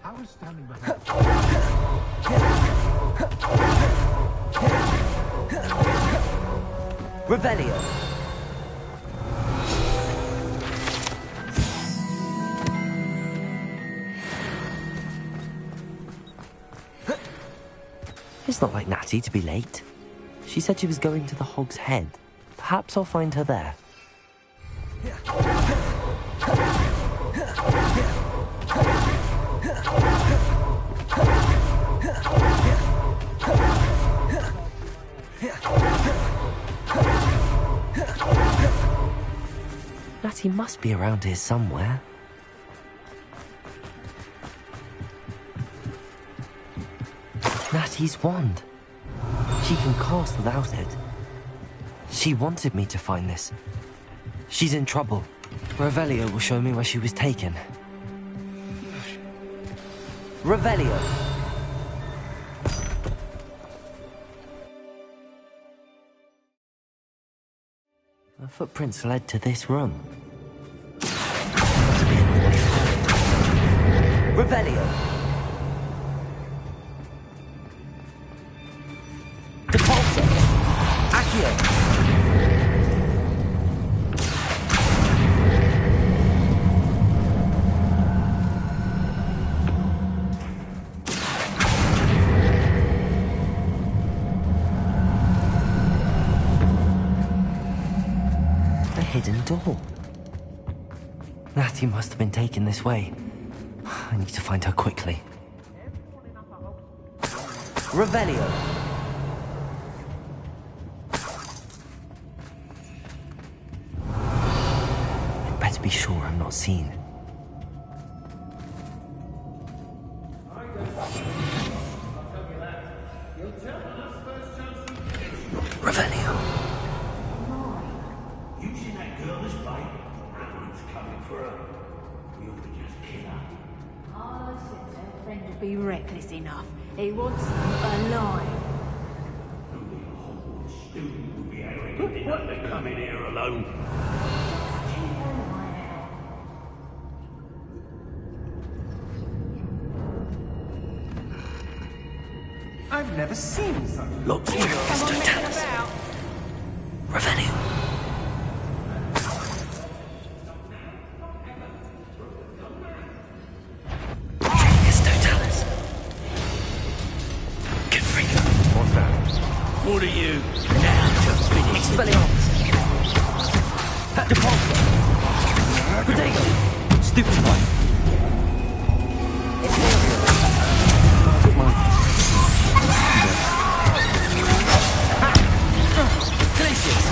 I was standing behind. Revelio. It's not like Natty to be late. She said she was going to the Hog's Head. Perhaps I'll find her there. Natty must be around here somewhere. Natty's wand. She can cast without it. She wanted me to find this. She's in trouble. Revelio will show me where she was taken. Revelio! The footprints led to this room. Revelio! Depulsor! Accio! Hidden door. Natty must have been taken this way. I need to find her quickly. Revelio. I'd better be sure I'm not seen. Revelio. Be reckless enough. He wants them alive. Only a Hogwarts student would be arrogant enough to come in here alone. I've never seen such. Look, Revelio. What's that? What are you now just finished? Expelliarmus. Depulso. Protego. Stupefy. Took mine. Glacius.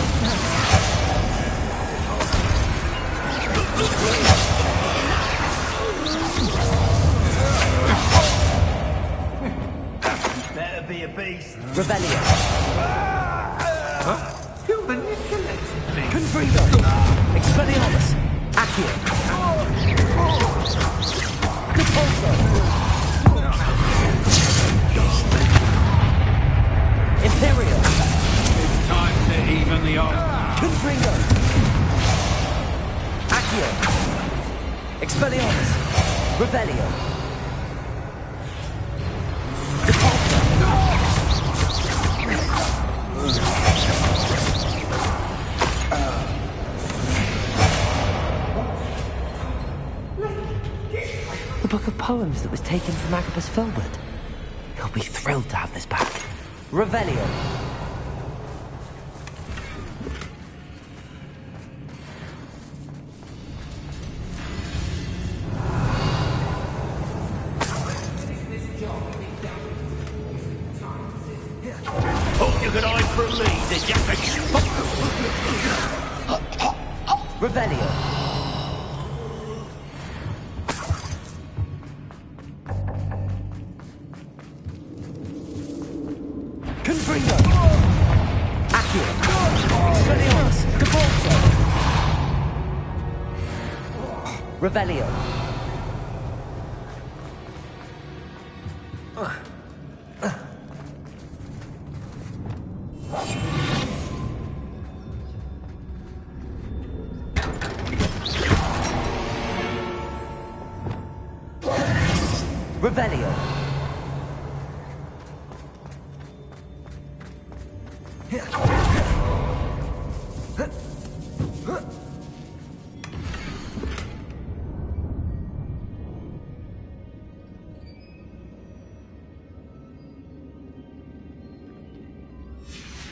Better be a beast. Revelio. Huh? You're manipulating me. Confrido. Expelliarmus. Accio. Depulso. Imperial. It's time to even the odds. Confrido. Accio. Expelliarmus. Revelio. The book of poems that was taken from Agabus Filbert. He'll be thrilled to have this back. Revelio. Thought you could hide from me, did you? Revelio. Confringo. Accio. Expelliarmus. Depulso. Revelio. Revelio.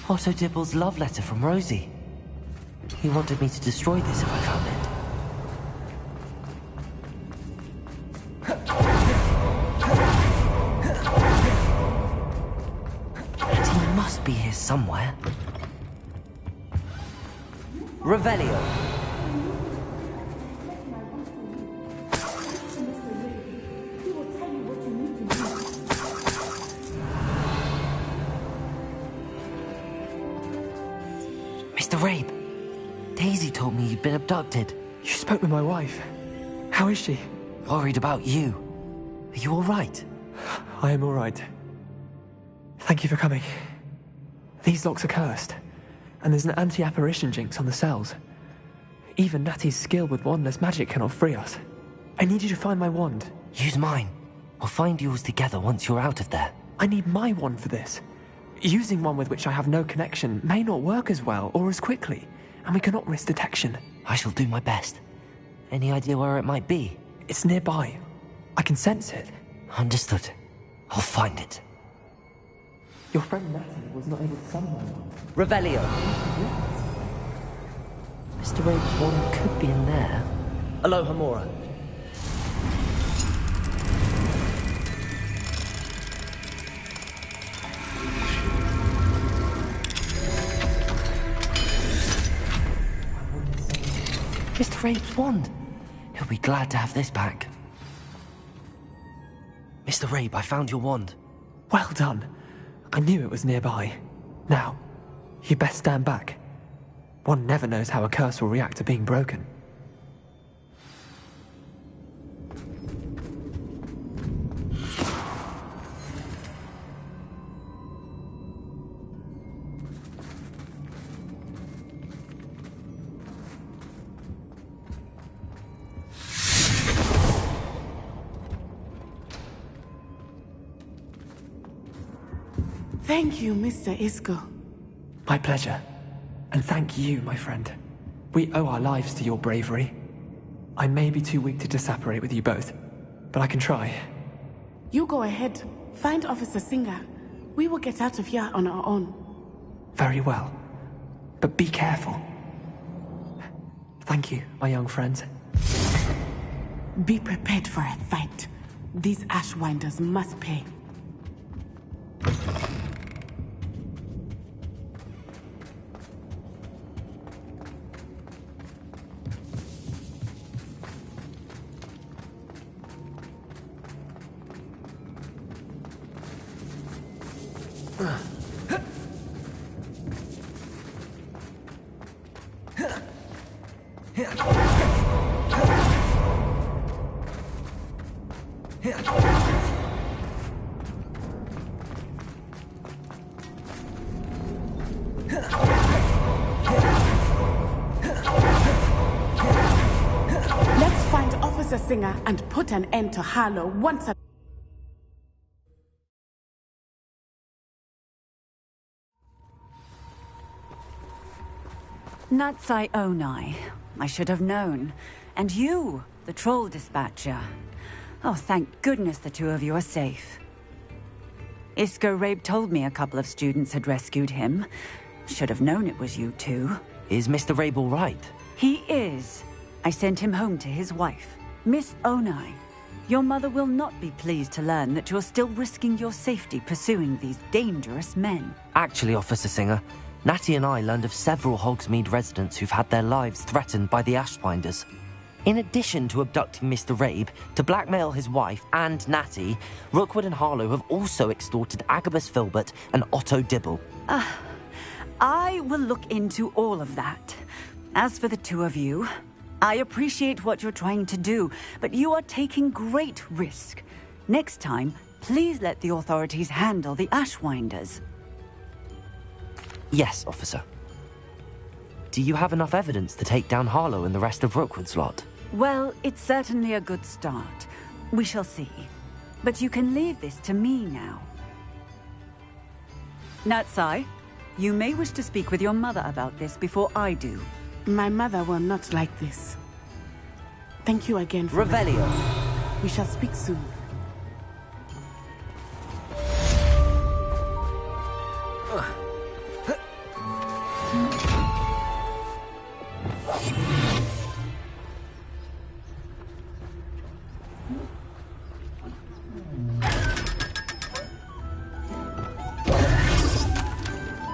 Otto Dibble's love letter from Rosie. He wanted me to destroy this if I found it. And he must be here somewhere. Revelio. Mr. Rabe, Daisy told me you'd been abducted. You spoke with my wife. How is she? Worried about you. Are you all right? I am all right. Thank you for coming. These locks are cursed, and there's an anti-apparition jinx on the cells. Even Natty's skill with wandless magic cannot free us. I need you to find my wand. Use mine. We'll find yours together once you're out of there. I need my wand for this. Using one with which I have no connection may not work as well or as quickly, and we cannot risk detection. I shall do my best. Any idea where it might be? It's nearby. I can sense it. Understood. I'll find it. Your friend Natty was not able to summon my wand. Revelio. Mr. Rabe's wand could be in there. Aloha Mora. Mr. Rabe's wand. He'll be glad to have this back. Mr. Rabe, I found your wand. Well done. I knew it was nearby. Now, you best stand back. One never knows how a curse will react to being broken. Thank you, Mr. Isco. My pleasure. And thank you, my friend. We owe our lives to your bravery. I may be too weak to disapparate with you both, but I can try. You go ahead. Find Officer Singer. We will get out of here on our own. Very well. But be careful. Thank you, my young friends. Be prepared for a fight. These Ashwinders must pay. Let's find Officer Singer and put an end to Harlow once and Natsai Onai. I should have known. And you, the troll dispatcher. Oh, thank goodness the two of you are safe. Isco Rabe told me a couple of students had rescued him. Should have known it was you two. Is Mr. Rabe all right? He is. I sent him home to his wife, Miss Onai. Your mother will not be pleased to learn that you're still risking your safety pursuing these dangerous men. Actually, Officer Singer, Natty and I learned of several Hogsmeade residents who've had their lives threatened by the Ashbinders. In addition to abducting Mr. Rabe to blackmail his wife and Natty, Rookwood and Harlow have also extorted Agabus Filbert and Otto Dibble. I will look into all of that. As for the two of you, I appreciate what you're trying to do, but you are taking great risk. Next time, please let the authorities handle the Ashwinders. Yes, officer. Do you have enough evidence to take down Harlow and the rest of Rookwood's lot? Well, it's certainly a good start. We shall see. But you can leave this to me now. Natsai, you may wish to speak with your mother about this before I do. My mother will not like this. Thank you again for... Revelio. We shall speak soon.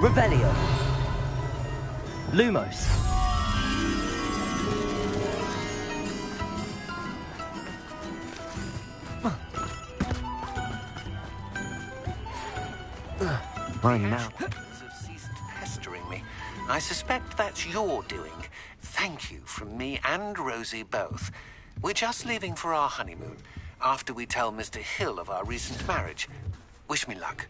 Revelio. Lumos. Mine now. Have ceased pestering me. I suspect that's your doing. Thank you from me and Rosie both. We're just leaving for our honeymoon after we tell Mr. Hill of our recent marriage. Wish me luck.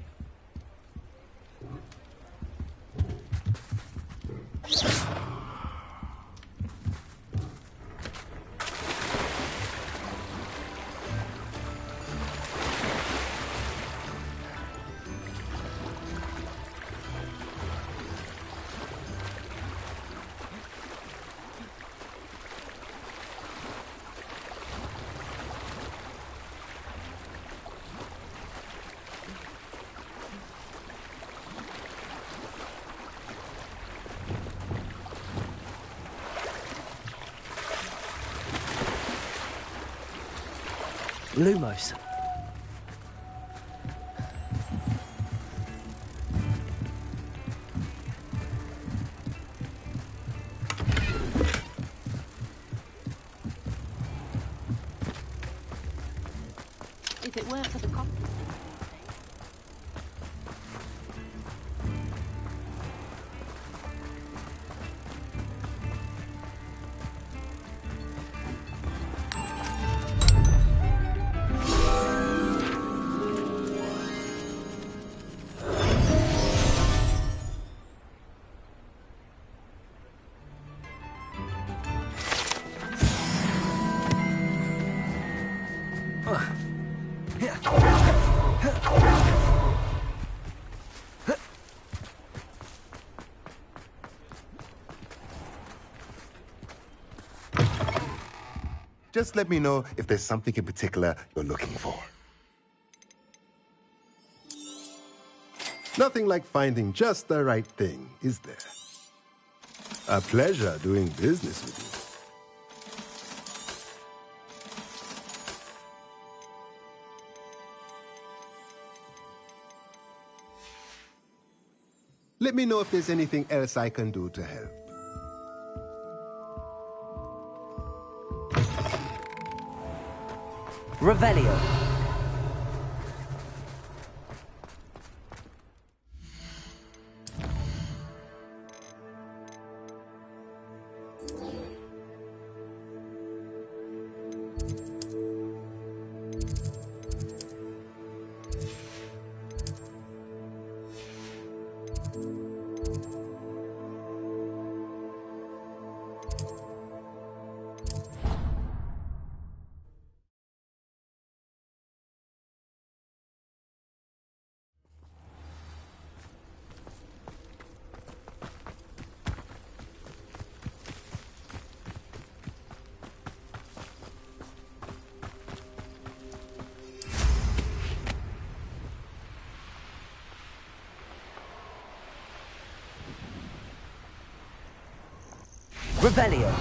Lumos. If it weren't for the cop... Just let me know if there's something in particular you're looking for. Nothing like finding just the right thing, is there? A pleasure doing business with you. Let me know if there's anything else I can do to help. Revelio. Revelio.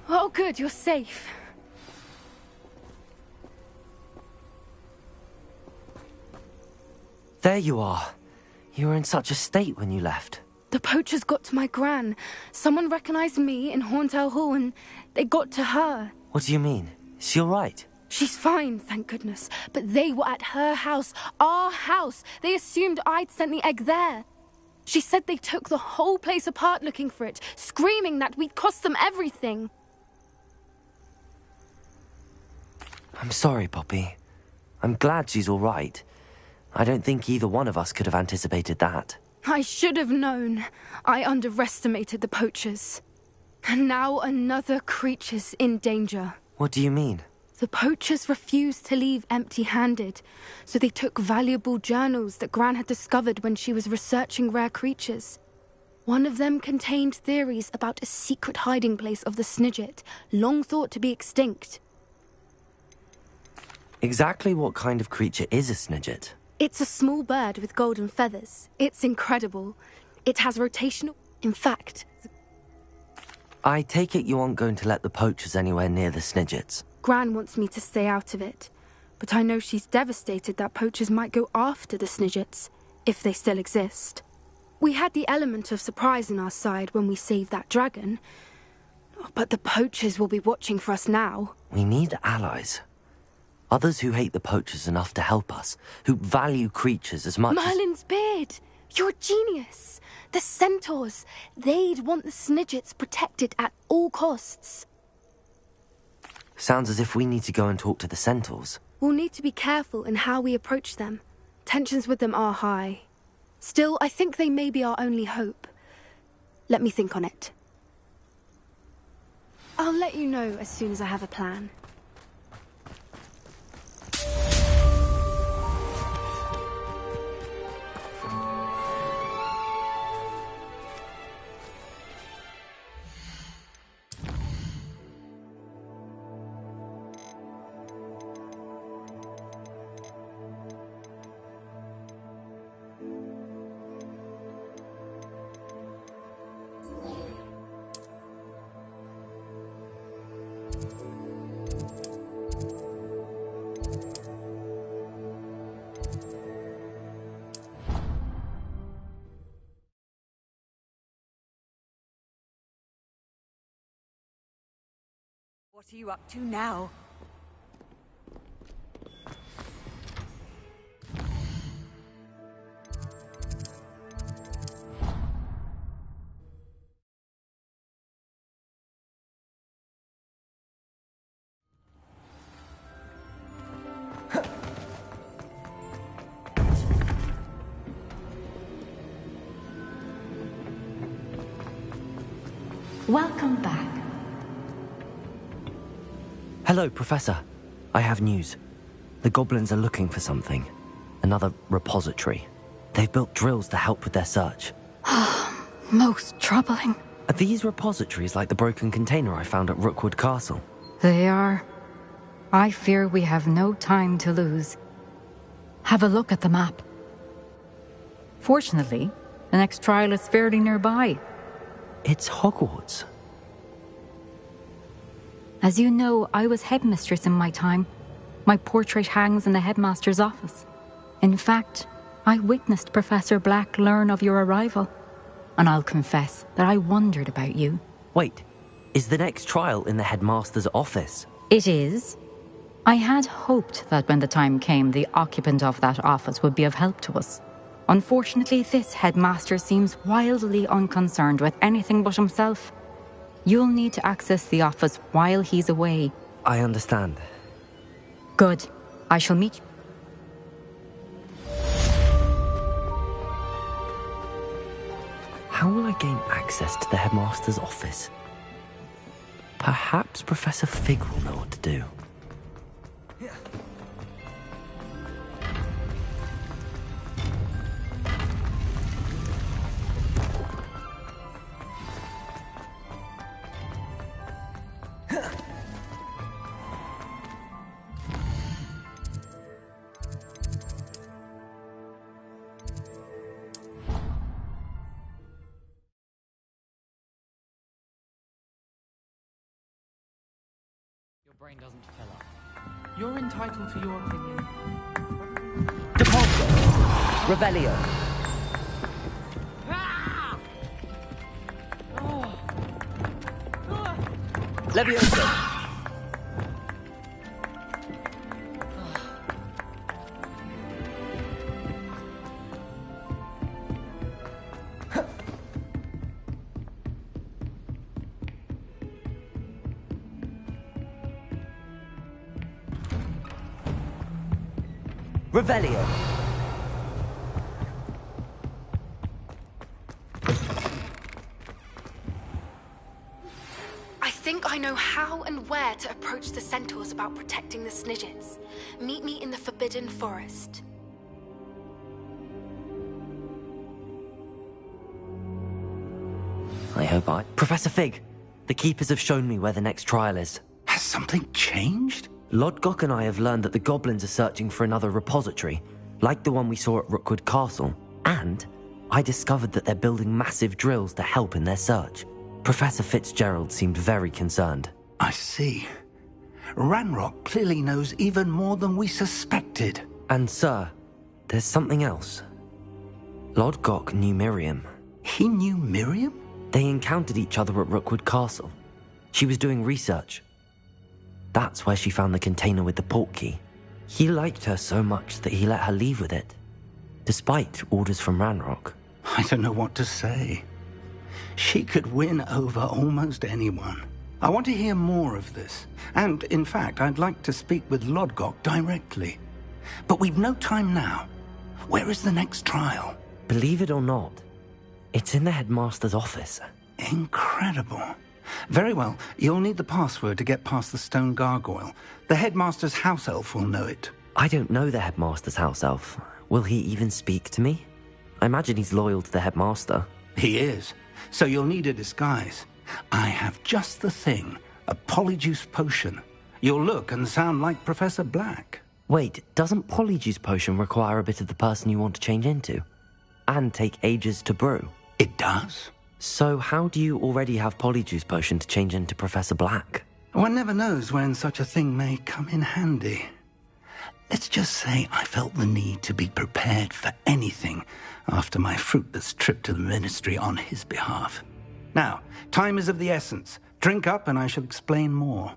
Oh, good, you're safe. There you are. You were in such a state when you left. The poachers got to my gran. Someone recognized me in Horntail Hall and they got to her. What do you mean? Is she all right? She's fine, thank goodness. But they were at her house, our house. They assumed I'd sent the egg there. She said they took the whole place apart looking for it, screaming that we'd cost them everything. I'm sorry, Poppy. I'm glad she's all right. I don't think either one of us could have anticipated that. I should have known. I underestimated the poachers. And now another creature's in danger. What do you mean? The poachers refused to leave empty-handed, so they took valuable journals that Gran had discovered when she was researching rare creatures. One of them contained theories about a secret hiding place of the Snidget, long thought to be extinct. Exactly what kind of creature is a Snidget? It's a small bird with golden feathers. It's incredible. It has rotational... In fact... I take it you aren't going to let the poachers anywhere near the Snidgets. Gran wants me to stay out of it, but I know she's devastated that poachers might go after the Snidgets, if they still exist. We had the element of surprise on our side when we saved that dragon, but the poachers will be watching for us now. We need allies. Others who hate the poachers enough to help us, who value creatures as much Merlin's beard! You're a genius! The centaurs! They'd want the Snidgets protected at all costs. Sounds as if we need to go and talk to the centaurs. We'll need to be careful in how we approach them. Tensions with them are high. Still, I think they may be our only hope. Let me think on it. I'll let you know as soon as I have a plan. What are you up to now? Welcome back. Hello, Professor. I have news. The goblins are looking for something. Another repository. They've built drills to help with their search. Most troubling. Are these repositories like the broken container I found at Rookwood Castle? They are. I fear we have no time to lose. Have a look at the map. Fortunately, the next trial is fairly nearby. It's Hogwarts. As you know, I was headmistress in my time. My portrait hangs in the headmaster's office. In fact, I witnessed Professor Black learn of your arrival. And I'll confess that I wondered about you. Wait, is the next trial in the headmaster's office? It is. I had hoped that when the time came, the occupant of that office would be of help to us. Unfortunately, this headmaster seems wildly unconcerned with anything but himself. You'll need to access the office while he's away. I understand. Good. I shall meet you. How will I gain access to the headmaster's office? Perhaps Professor Fig will know what to do. Brain doesn't fill up. You're entitled to your opinion. Depulso! Revelio! Levioso! Revelio. I think I know how and where to approach the centaurs about protecting the Snidgets. Meet me in the Forbidden Forest. Professor Fig, the Keepers have shown me where the next trial is. Has something changed? Lodgok and I have learned that the goblins are searching for another repository, like the one we saw at Rookwood Castle, and I discovered that they're building massive drills to help in their search. Professor Fitzgerald seemed very concerned. I see. Ranrock clearly knows even more than we suspected. And sir, there's something else. Lodgok knew Miriam. He knew Miriam? They encountered each other at Rookwood Castle. She was doing research. That's where she found the container with the port key. He liked her so much that he let her leave with it, despite orders from Ranrock. I don't know what to say. She could win over almost anyone. I want to hear more of this. And, in fact, I'd like to speak with Lodgok directly. But we've no time now. Where is the next trial? Believe it or not, it's in the headmaster's office. Incredible. Very well. You'll need the password to get past the stone gargoyle. The headmaster's house elf will know it. I don't know the headmaster's house elf. Will he even speak to me? I imagine he's loyal to the headmaster. He is. So you'll need a disguise. I have just the thing. A polyjuice potion. You'll look and sound like Professor Black. Wait, doesn't polyjuice potion require a bit of the person you want to change into? And take ages to brew? It does. So how do you already have polyjuice potion to change into Professor Black? One never knows when such a thing may come in handy. Let's just say I felt the need to be prepared for anything after my fruitless trip to the ministry on his behalf. Now, time is of the essence. Drink up and I shall explain more.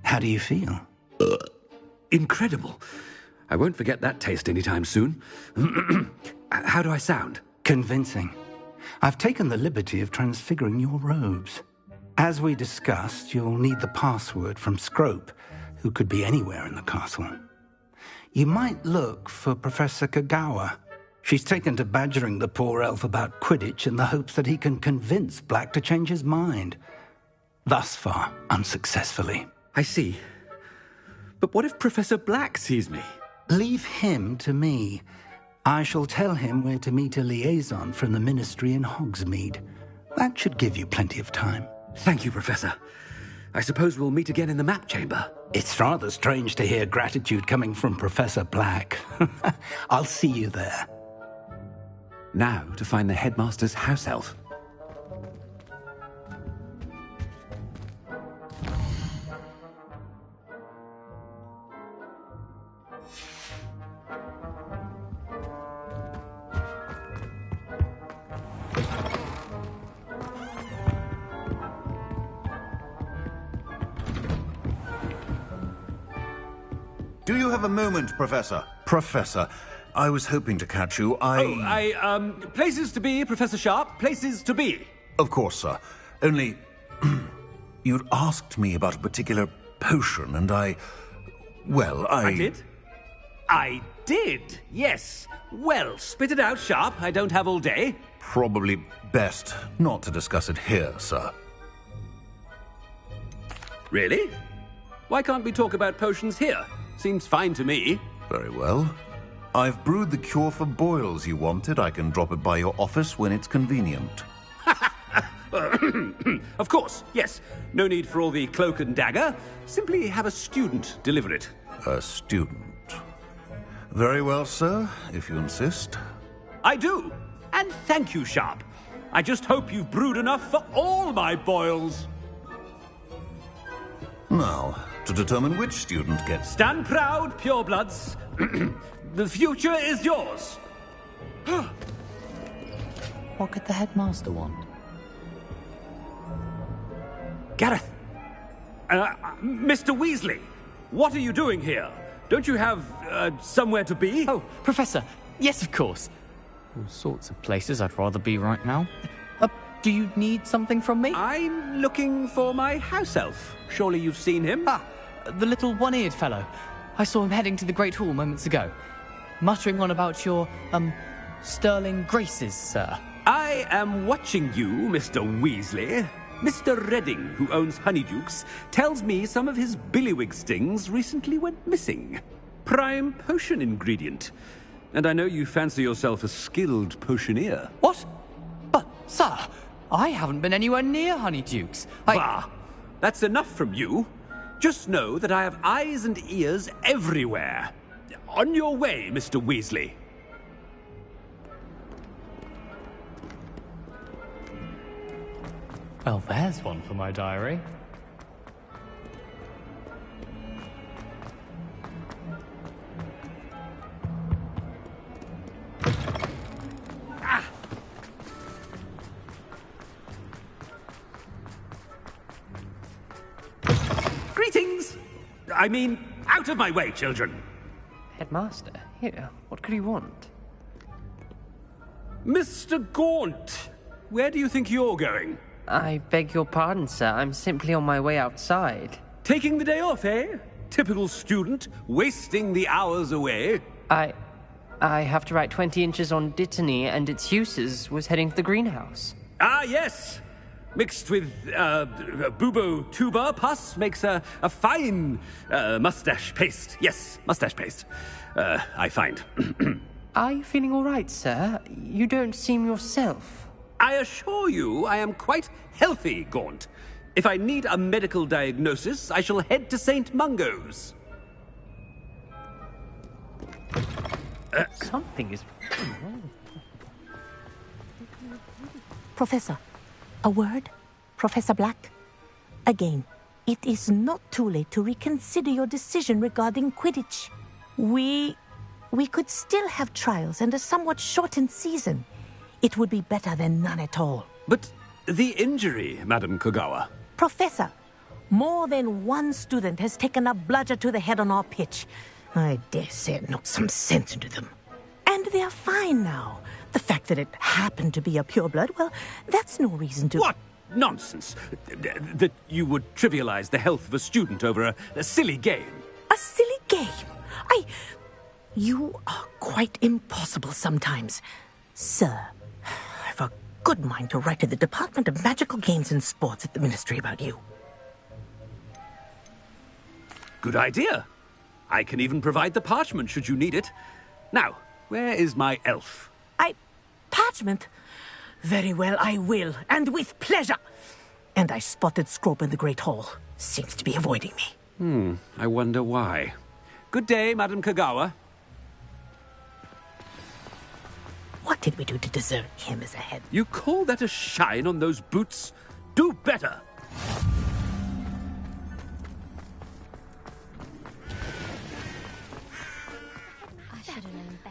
How do you feel? Incredible. I won't forget that taste anytime soon. How do I sound? Convincing. I've taken the liberty of transfiguring your robes. As we discussed, you'll need the password from Scrope, who could be anywhere in the castle. You might look for Professor Kagawa. She's taken to badgering the poor elf about Quidditch in the hopes that he can convince Black to change his mind. Thus far, unsuccessfully. I see. But what if Professor Black sees me? Leave him to me. I shall tell him where to meet a liaison from the Ministry in Hogsmeade. That should give you plenty of time. Thank you, Professor. I suppose we'll meet again in the map chamber. It's rather strange to hear gratitude coming from Professor Black. I'll see you there. Now to find the headmaster's house elf. Do you have a moment, Professor? Professor, I was hoping to catch you. Places to be, Professor Sharp. Places to be. Of course, sir. Only, you'd asked me about a particular potion, and I did? I did, yes. Well, spit it out, Sharp. I don't have all day. Probably best not to discuss it here, sir. Really? Why can't we talk about potions here? Seems fine to me. Very well. I've brewed the cure for boils you wanted. I can drop it by your office when it's convenient. Of course, yes. No need for all the cloak and dagger. Simply have a student deliver it. A student? Very well, sir, if you insist. I do. And thank you, Sharp. I just hope you've brewed enough for all my boils. Now, to determine which student gets... Stand proud, purebloods. The future is yours. What could the headmaster want? Gareth. Mr. Weasley, what are you doing here? Don't you have somewhere to be? Oh, Professor. Yes, of course. All sorts of places I'd rather be right now. Do you need something from me? I'm looking for my house elf. Surely you've seen him? Ah, the little one-eared fellow. I saw him heading to the Great Hall moments ago, muttering on about your, sterling graces, sir. I am watching you, Mr. Weasley. Mr. Redding, who owns Honeydukes, tells me some of his billywig stings recently went missing. Prime potion ingredient. And I know you fancy yourself a skilled potioneer. What? But, sir, I haven't been anywhere near Honeydukes. Bah! That's enough from you. Just know that I have eyes and ears everywhere. On your way, Mr. Weasley. Well, there's one for my diary. Greetings! I mean, out of my way, children. Headmaster, here, what could he want? Mr. Gaunt, where do you think you're going? I beg your pardon, sir. I'm simply on my way outside. Taking the day off, eh? Typical student, wasting the hours away. I have to write 20 inches on Dittany and its uses. Was heading to the greenhouse. Ah, yes. Mixed with bubo tuber pus makes a fine mustache paste. Yes, mustache paste. I find. Are you feeling all right, sir? You don't seem yourself. I assure you I am quite healthy, Gaunt. If I need a medical diagnosis, I shall head to St. Mungo's. Something is wrong. Professor, a word? Professor Black? Again, it is not too late to reconsider your decision regarding Quidditch. We could still have trials and a somewhat shortened season. It would be better than none at all. But the injury, Madam Kagawa. Professor, more than one student has taken a bludger to the head on our pitch. I dare say it knocked some sense into them. And they are fine now. The fact that it happened to be a pureblood, well, that's no reason to... What nonsense! That you would trivialize the health of a student over a silly game. A silly game? You are quite impossible sometimes. Sir, I've a good mind to write to the Department of Magical Games and Sports at the Ministry about you. Good idea. I can even provide the parchment should you need it. Now, where is my elf? Parchment? Very well, I will, and with pleasure. And I spotted Scrope in the Great Hall. Seems to be avoiding me. I wonder why. Good day, Madam Kagawa. What did we do to deserve him as a head? You call that a shine on those boots? Do better!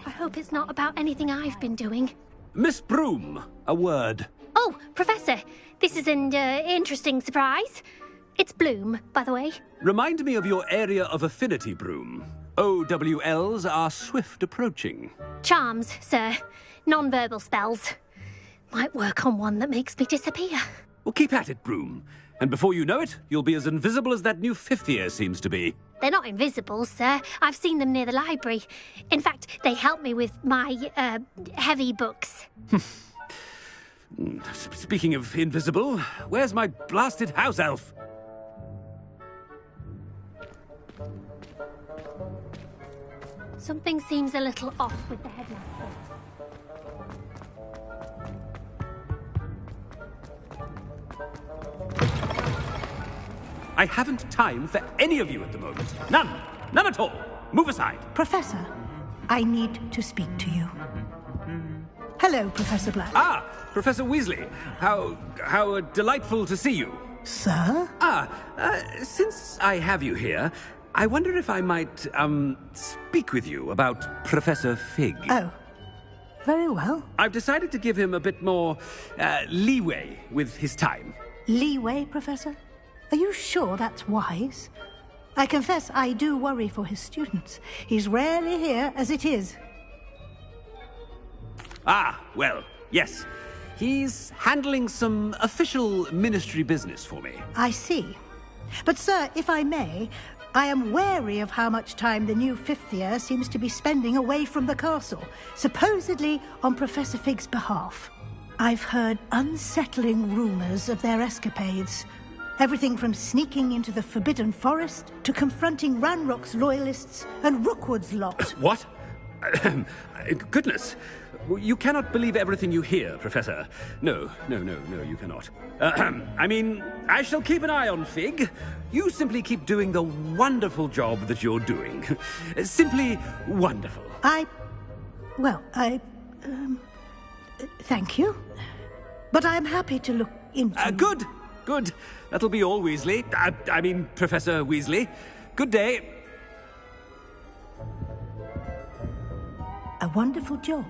I hope it's not about anything I've been doing. Miss Broom, a word. Oh, Professor, this is an interesting surprise. It's Bloom, by the way. Remind me of your area of affinity, Broom. OWLs are swift approaching. Charms, sir. Non-verbal spells. Might work on one that makes me disappear. Well, keep at it, Broom. And before you know it, you'll be as invisible as that new fifth year seems to be. They're not invisible, sir. I've seen them near the library. In fact, they help me with my, heavy books. Speaking of invisible, where's my blasted house elf? Something seems a little off with the headmaster. I haven't time for any of you at the moment. None. None at all. Move aside. Professor, I need to speak to you. Hello, Professor Black. Ah, Professor Weasley. How delightful to see you. Sir? Since I have you here, I wonder if I might, speak with you about Professor Fig. Oh, very well. I've decided to give him a bit more, leeway with his time. Leeway, Professor? Are you sure that's wise? I confess I do worry for his students. He's rarely here as it is. Ah, well, yes. He's handling some official ministry business for me. I see. But, sir, if I may, I am wary of how much time the new fifth year seems to be spending away from the castle, supposedly on Professor Fig's behalf. I've heard unsettling rumors of their escapades. Everything from sneaking into the Forbidden Forest to confronting Ranrock's loyalists and Rookwood's lot. What? Goodness. You cannot believe everything you hear, Professor. No, you cannot. I mean, I shall keep an eye on Fig. You simply keep doing the wonderful job that you're doing. Simply wonderful. Thank you. But I'm happy to look into... Good. That'll be all, Weasley. I mean, Professor Weasley. Good day. A wonderful job.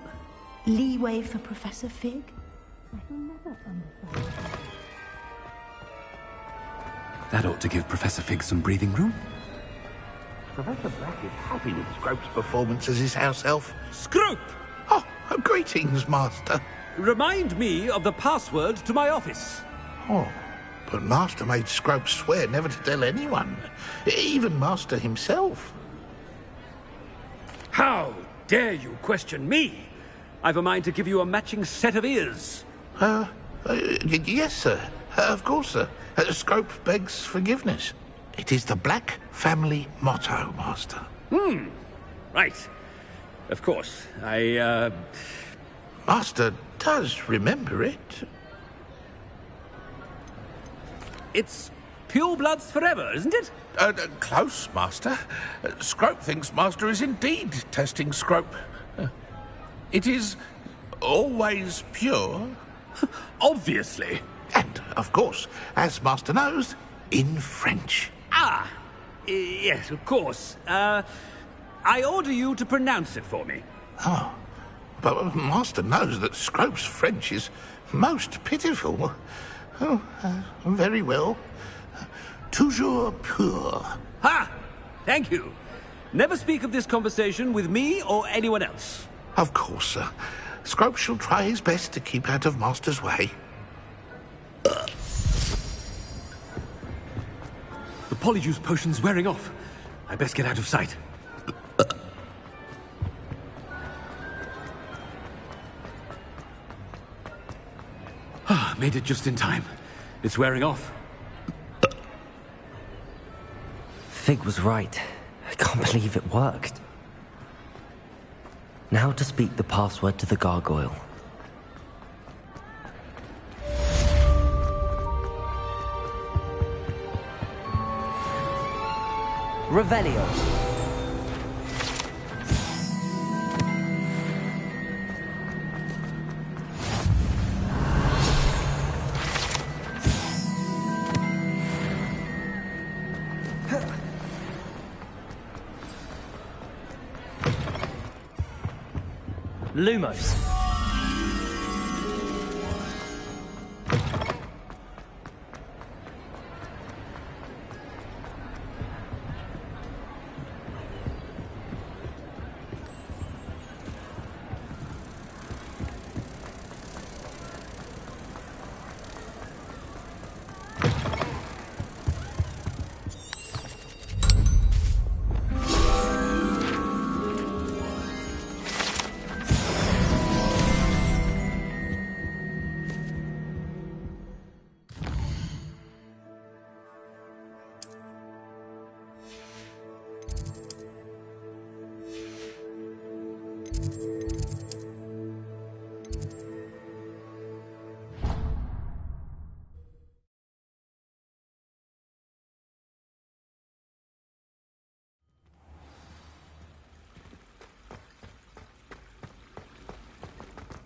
Leeway for Professor Fig. I will never understand. That ought to give Professor Fig some breathing room. Professor Black is happy with Scrope's performance as his house elf. Scrope! Oh, greetings, Master. Remind me of the password to my office. Oh, but Master made Scrope swear never to tell anyone, even Master himself. How dare you question me? I've a mind to give you a matching set of ears. Yes, sir. Of course, sir. Scrope begs forgiveness. It is the Black family motto, Master. Right. Of course. Master does remember it. It's purebloods forever, isn't it? Close, Master. Scrope thinks Master is indeed testing Scrope. It is always pure. Obviously. And, of course, as Master knows, in French. Yes, of course. I order you to pronounce it for me. Oh, but Master knows that Scrope's French is most pitiful. Oh, very well. Toujours pur. Ha! Thank you. Never speak of this conversation with me or anyone else. Of course, sir. Scrope shall try his best to keep out of Master's way. The polyjuice potion's wearing off. I best get out of sight. Made it just in time. It's wearing off. Fig was right. I can't believe it worked. Now to speak the password to the gargoyle. Revelio. Lumos.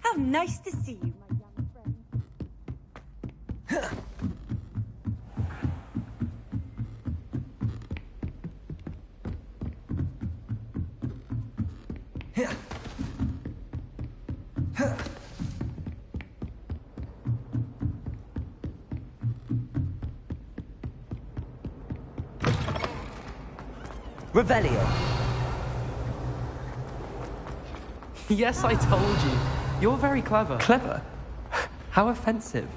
How nice to see you, my young friend. Revelio. Yes, I told you. You're very clever. Clever? How offensive.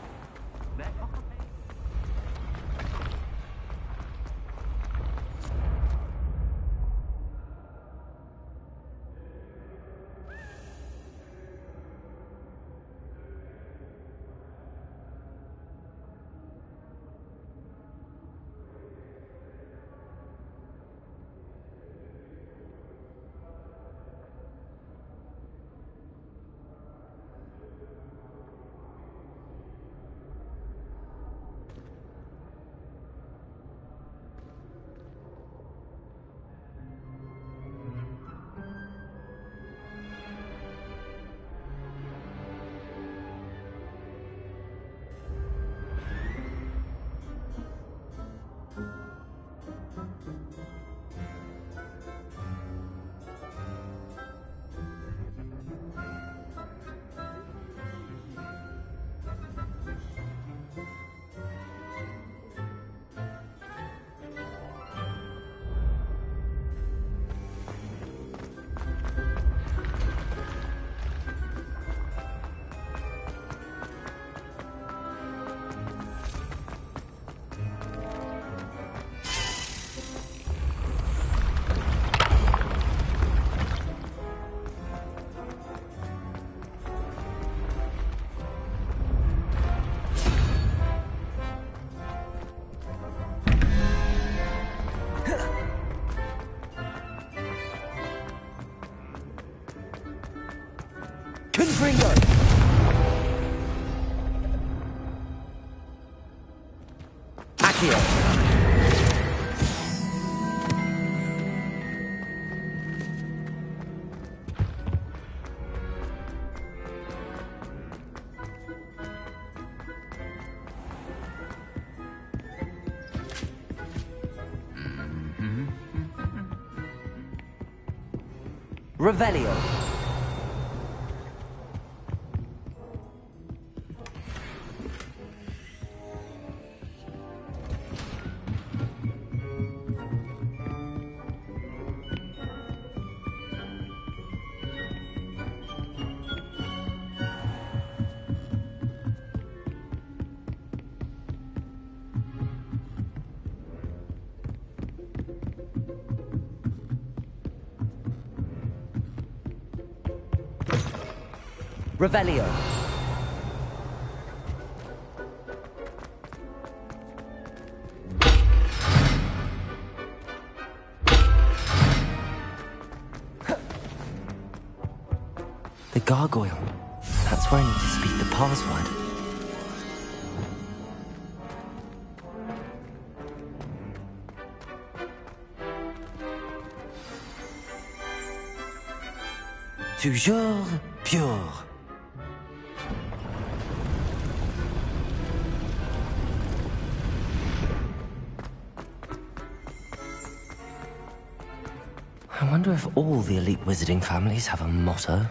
Confringo! Accio! Revelio. Revelio. The gargoyle. That's where I need to speak the password. Toujours pure. I wonder if all the elite wizarding families have a motto.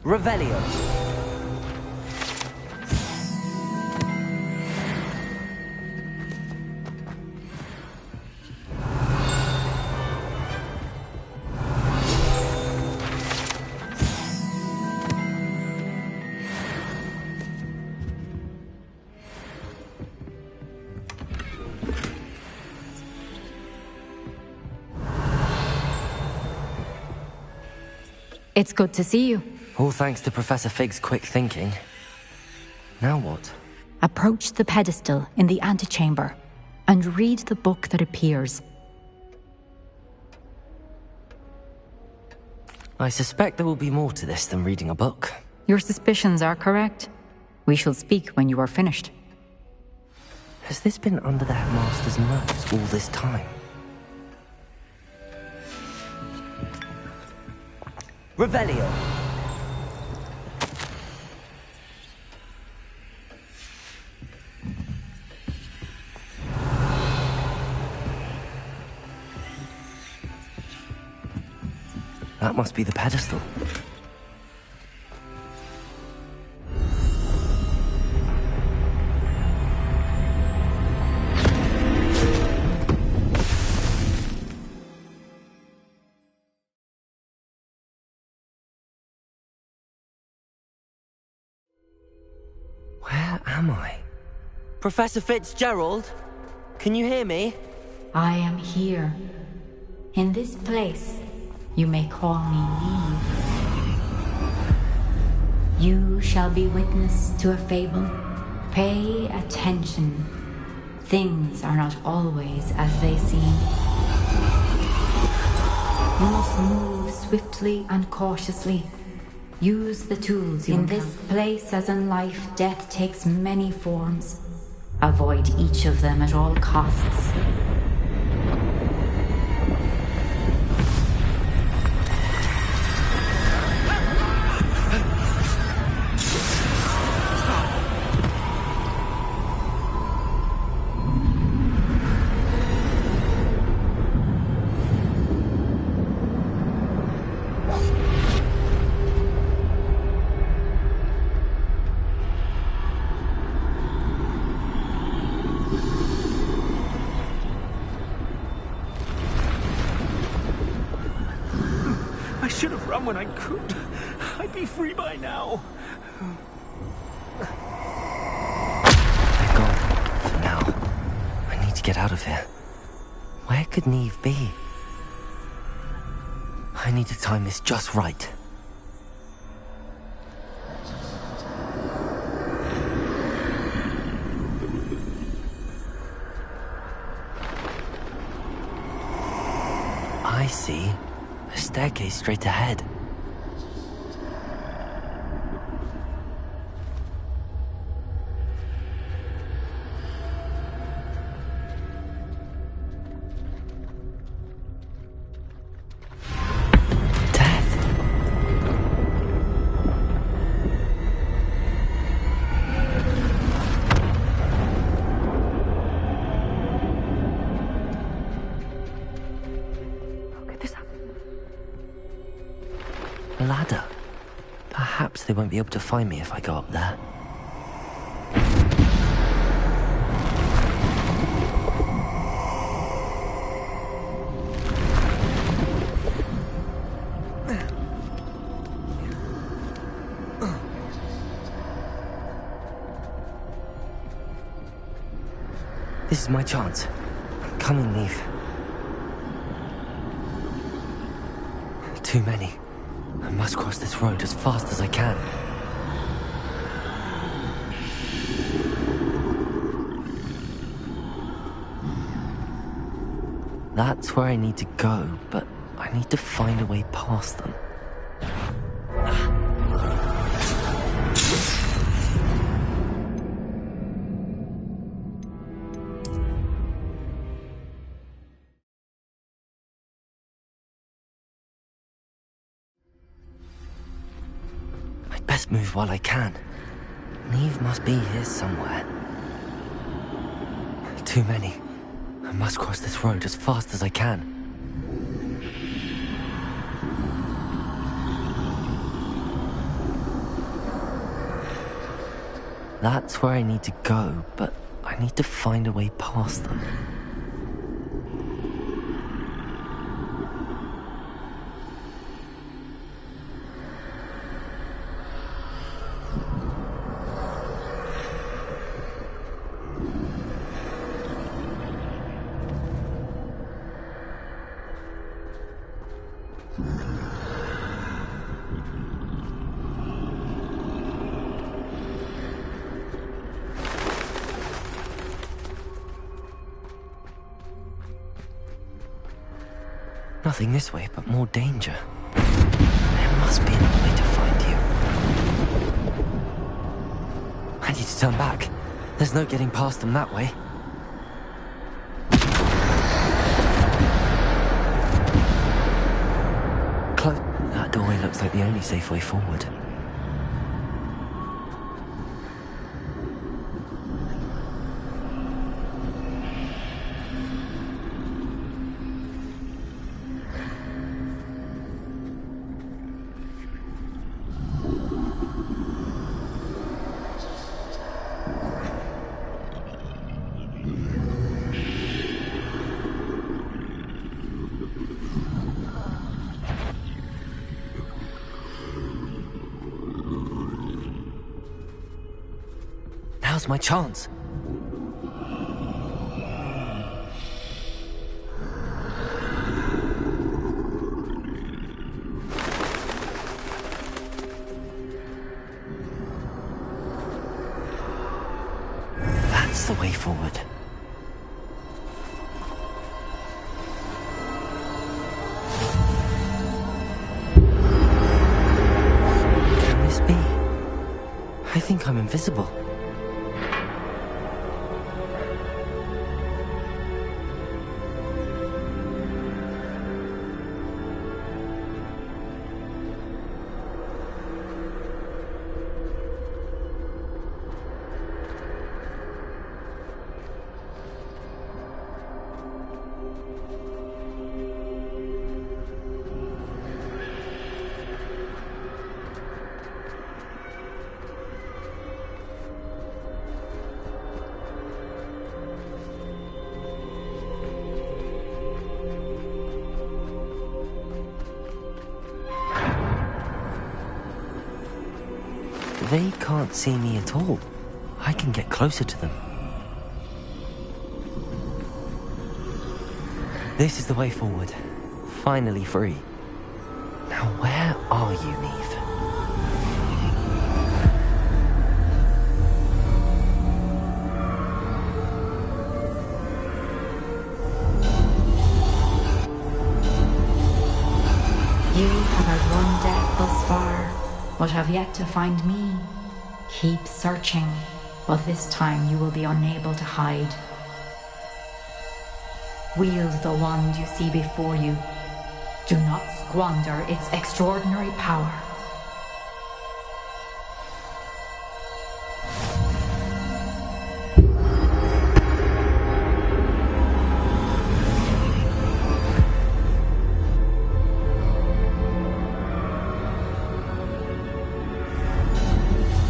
Revelio. It's good to see you. All thanks to Professor Fig's quick thinking. Now what? Approach the pedestal in the antechamber and read the book that appears. I suspect there will be more to this than reading a book. Your suspicions are correct. We shall speak when you are finished. Has this been under the headmaster's nose all this time? Revelio. That must be the pedestal. Where am I? Professor Fitzgerald? Can you hear me? I am here. In this place, you may call me Neve. You shall be witness to a fable. Pay attention. Things are not always as they seem. You must move swiftly and cautiously. Use the tools you encounter. In this place, as in life, death takes many forms. Avoid each of them at all costs. I should have run when I could. I'd be free by now. They're gone. For now. I need to get out of here. Where could Neve be? I need to time this just right. I see. A staircase straight ahead. A ladder. Perhaps they won't be able to find me if I go up there. This is my chance. I'm coming, Neve. Too many. I must cross this road as fast as I can. That's where I need to go, but I need to find a way past them. I'd best move while I can. Neve must be here somewhere. Too many. I must cross this road as fast as I can. That's where I need to go, but I need to find a way past them. Nothing this way, but more danger. There must be another way to find you. I need to turn back. There's no getting past them that way. That doorway looks like the only safe way forward. Now's my chance. That's the way forward. Can this be? I think I'm invisible. They can't see me at all. I can get closer to them. This is the way forward. Finally free. Now where are you, Neve? You have outrun death thus far, but have yet to find me. Keep searching, but this time you will be unable to hide. Wield the wand you see before you. Do not squander its extraordinary power.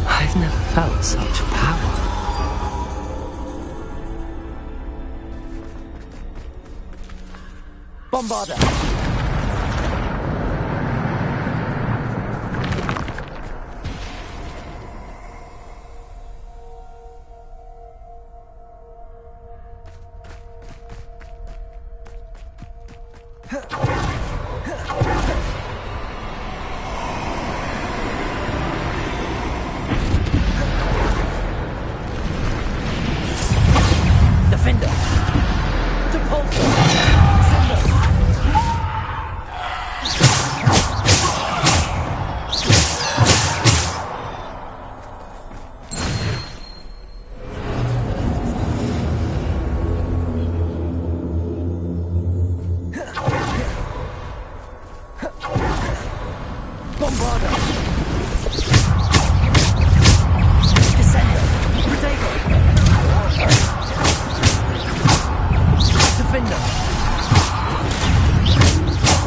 I've never felt such power. Bombarder!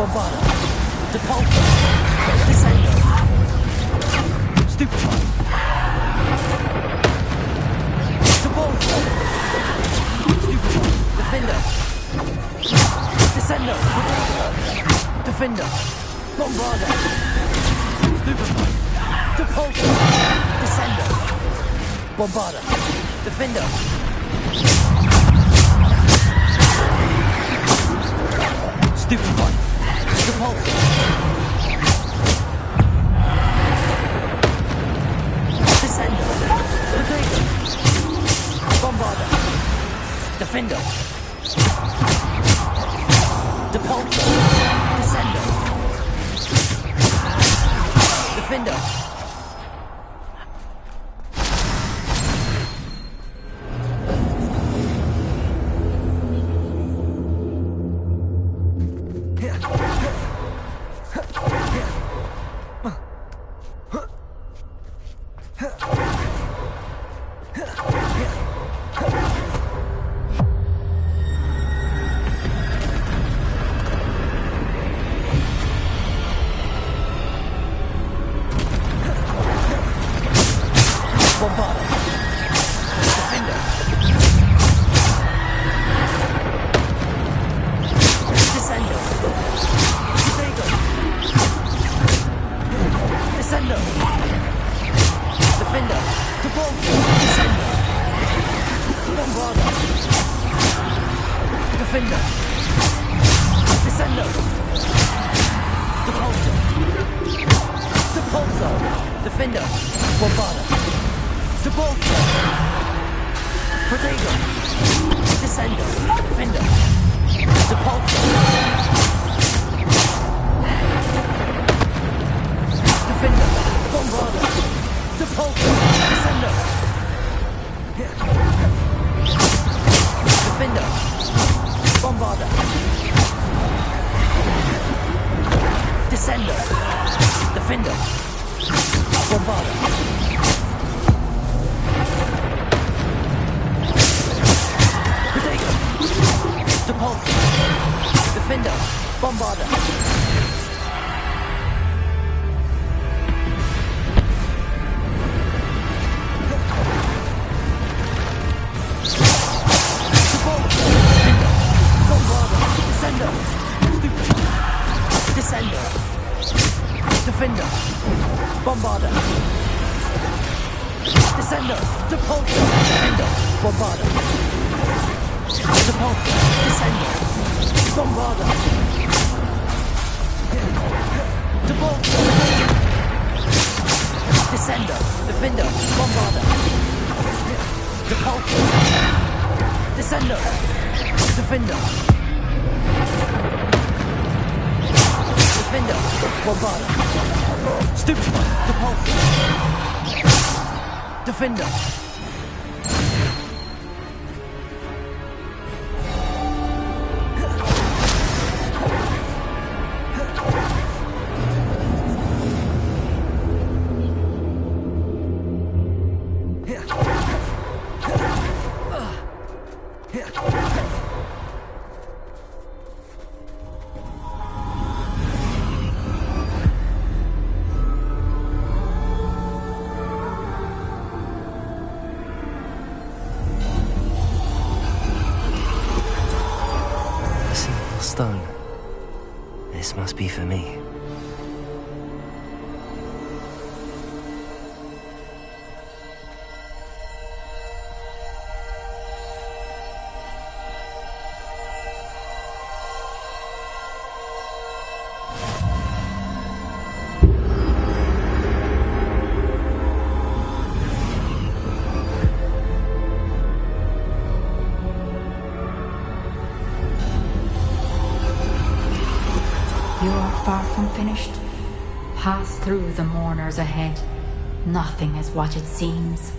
Bombarda. Depulso. Descendo. Stupefy. Depulso. Stupefy. Defender. Descendo. Defender. Bombarda. Stupefy. Depulso. Descendo. Bombarda. Defender. Stupefy. Depulso. Descendo. Protego. Bombarda. Defender. Depulso. Descendo. Defender. Defender. Stone. This must be for me. Far from finished. Pass through the mourners ahead. Nothing is what it seems.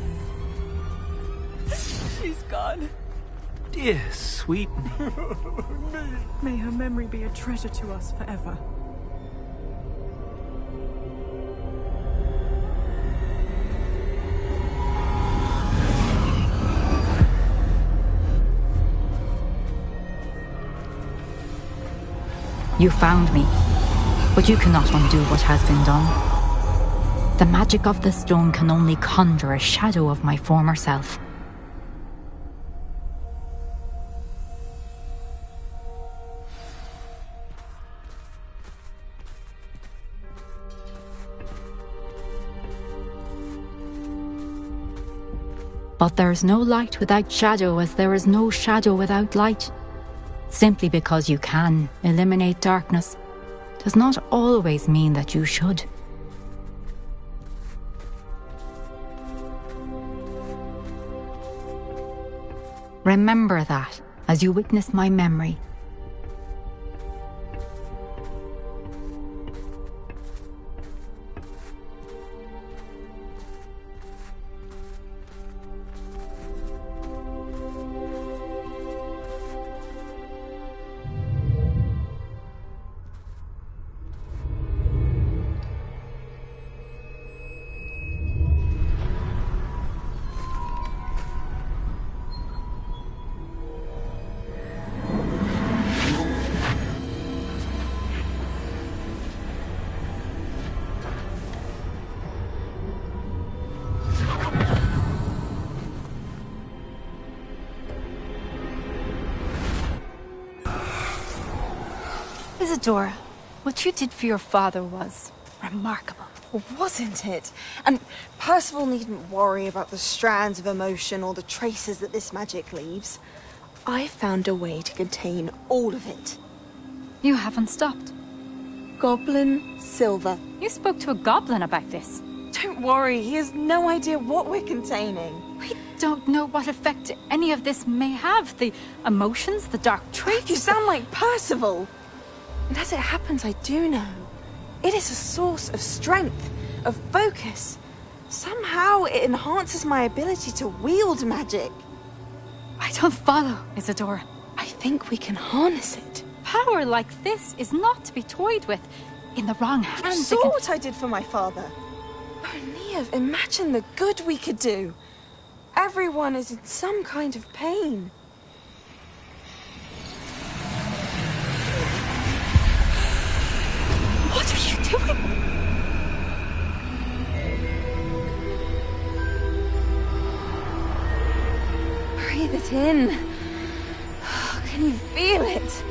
She's gone. Dear sweet May her memory be a treasure to us forever. You found me, but you cannot undo what has been done. The magic of the stone can only conjure a shadow of my former self. But there is no light without shadow, as there is no shadow without light. Simply because you can eliminate darkness does not always mean that you should. Remember that as you witness my memory. Isadora, what you did for your father was remarkable. Wasn't it? And Percival needn't worry about the strands of emotion or the traces that this magic leaves. I found a way to contain all of it. You haven't stopped. Goblin Silver. You spoke to a goblin about this. Don't worry, he has no idea what we're containing. We don't know what effect any of this may have. The emotions, the dark traits. You sound like Percival. And as it happens, I do know. It is a source of strength, of focus. Somehow it enhances my ability to wield magic. I don't follow, Isadora. I think we can harness it. Power like this is not to be toyed with. In the wrong hands, You saw what I did for my father. Oh, Neve, imagine the good we could do. Everyone is in some kind of pain. What are you doing? Breathe it in. Can you feel it?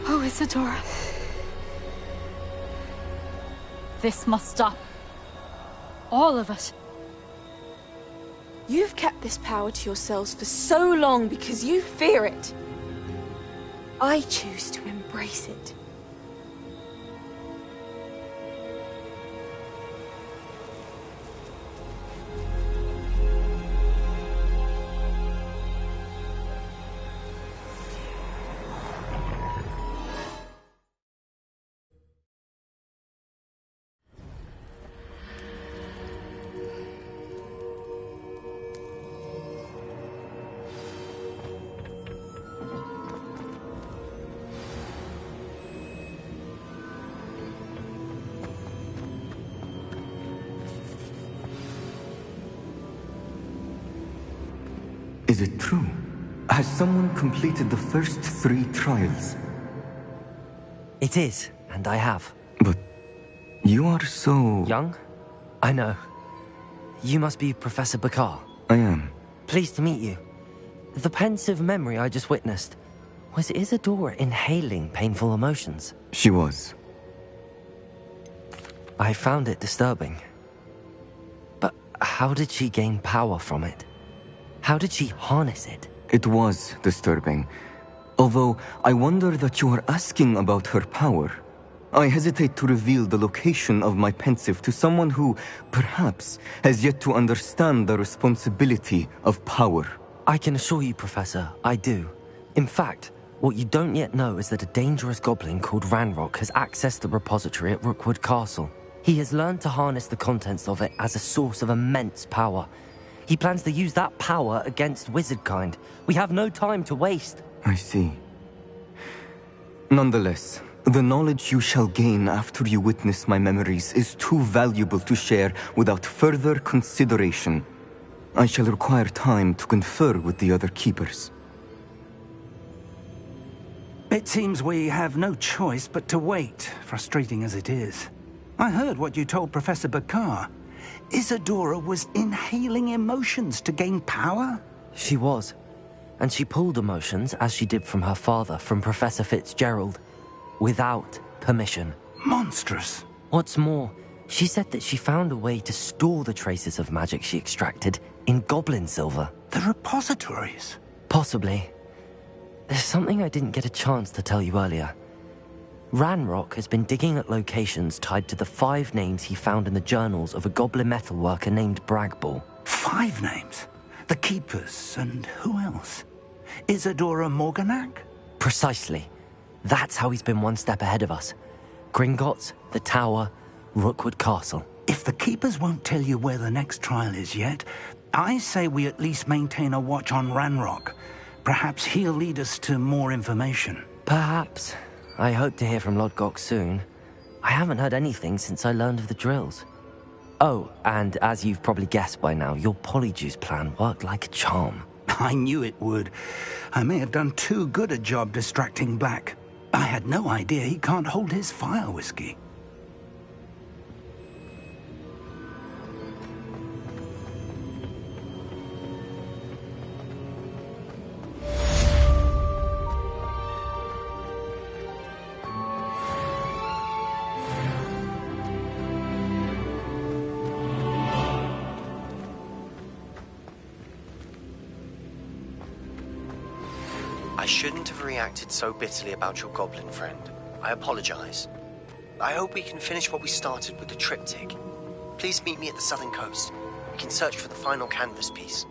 Oh, Isadora. This must stop. All of it. You've kept this power to yourselves for so long because you fear it. I choose to embrace it. Is it true? Has someone completed the first 3 trials? It is, and I have. But you are so... Young? I know. You must be Professor Bakar. I am. Pleased to meet you. The pensive memory I just witnessed, was Isadora inhaling painful emotions? She was. I found it disturbing. But how did she gain power from it? How did she harness it? It was disturbing. Although I wonder that you are asking about her power. I hesitate to reveal the location of my pensive to someone who, perhaps, has yet to understand the responsibility of power. I can assure you, Professor, I do. In fact, what you don't yet know is that a dangerous goblin called Ranrock has accessed the repository at Rookwood Castle. He has learned to harness the contents of it as a source of immense power. He plans to use that power against wizardkind. We have no time to waste. I see. Nonetheless, the knowledge you shall gain after you witness my memories is too valuable to share without further consideration. I shall require time to confer with the other keepers. It seems we have no choice but to wait, frustrating as it is. I heard what you told Professor Bakar. Isadora was inhaling emotions to gain power? She was. And she pulled emotions, as she did from her father, from Professor Fitzgerald, without permission. Monstrous. What's more, she said that she found a way to store the traces of magic she extracted in goblin silver. The repositories? Possibly. There's something I didn't get a chance to tell you earlier. Ranrock has been digging at locations tied to the 5 names he found in the journals of a goblin metalworker named Bragball. 5 names? The Keepers, and who else? Isadora Morganac? Precisely. That's how he's been one step ahead of us. Gringotts, the Tower, Rookwood Castle. If the Keepers won't tell you where the next trial is yet, I say we at least maintain a watch on Ranrock. Perhaps he'll lead us to more information. Perhaps. I hope to hear from Lodgok soon. I haven't heard anything since I learned of the drills. Oh, and as you've probably guessed by now, your Polyjuice plan worked like a charm. I knew it would. I may have done too good a job distracting Black. I had no idea he can't hold his fire whiskey. I shouldn't have reacted so bitterly about your goblin friend. I apologize. I hope we can finish what we started with the triptych. Please meet me at the southern coast. We can search for the final canvas piece.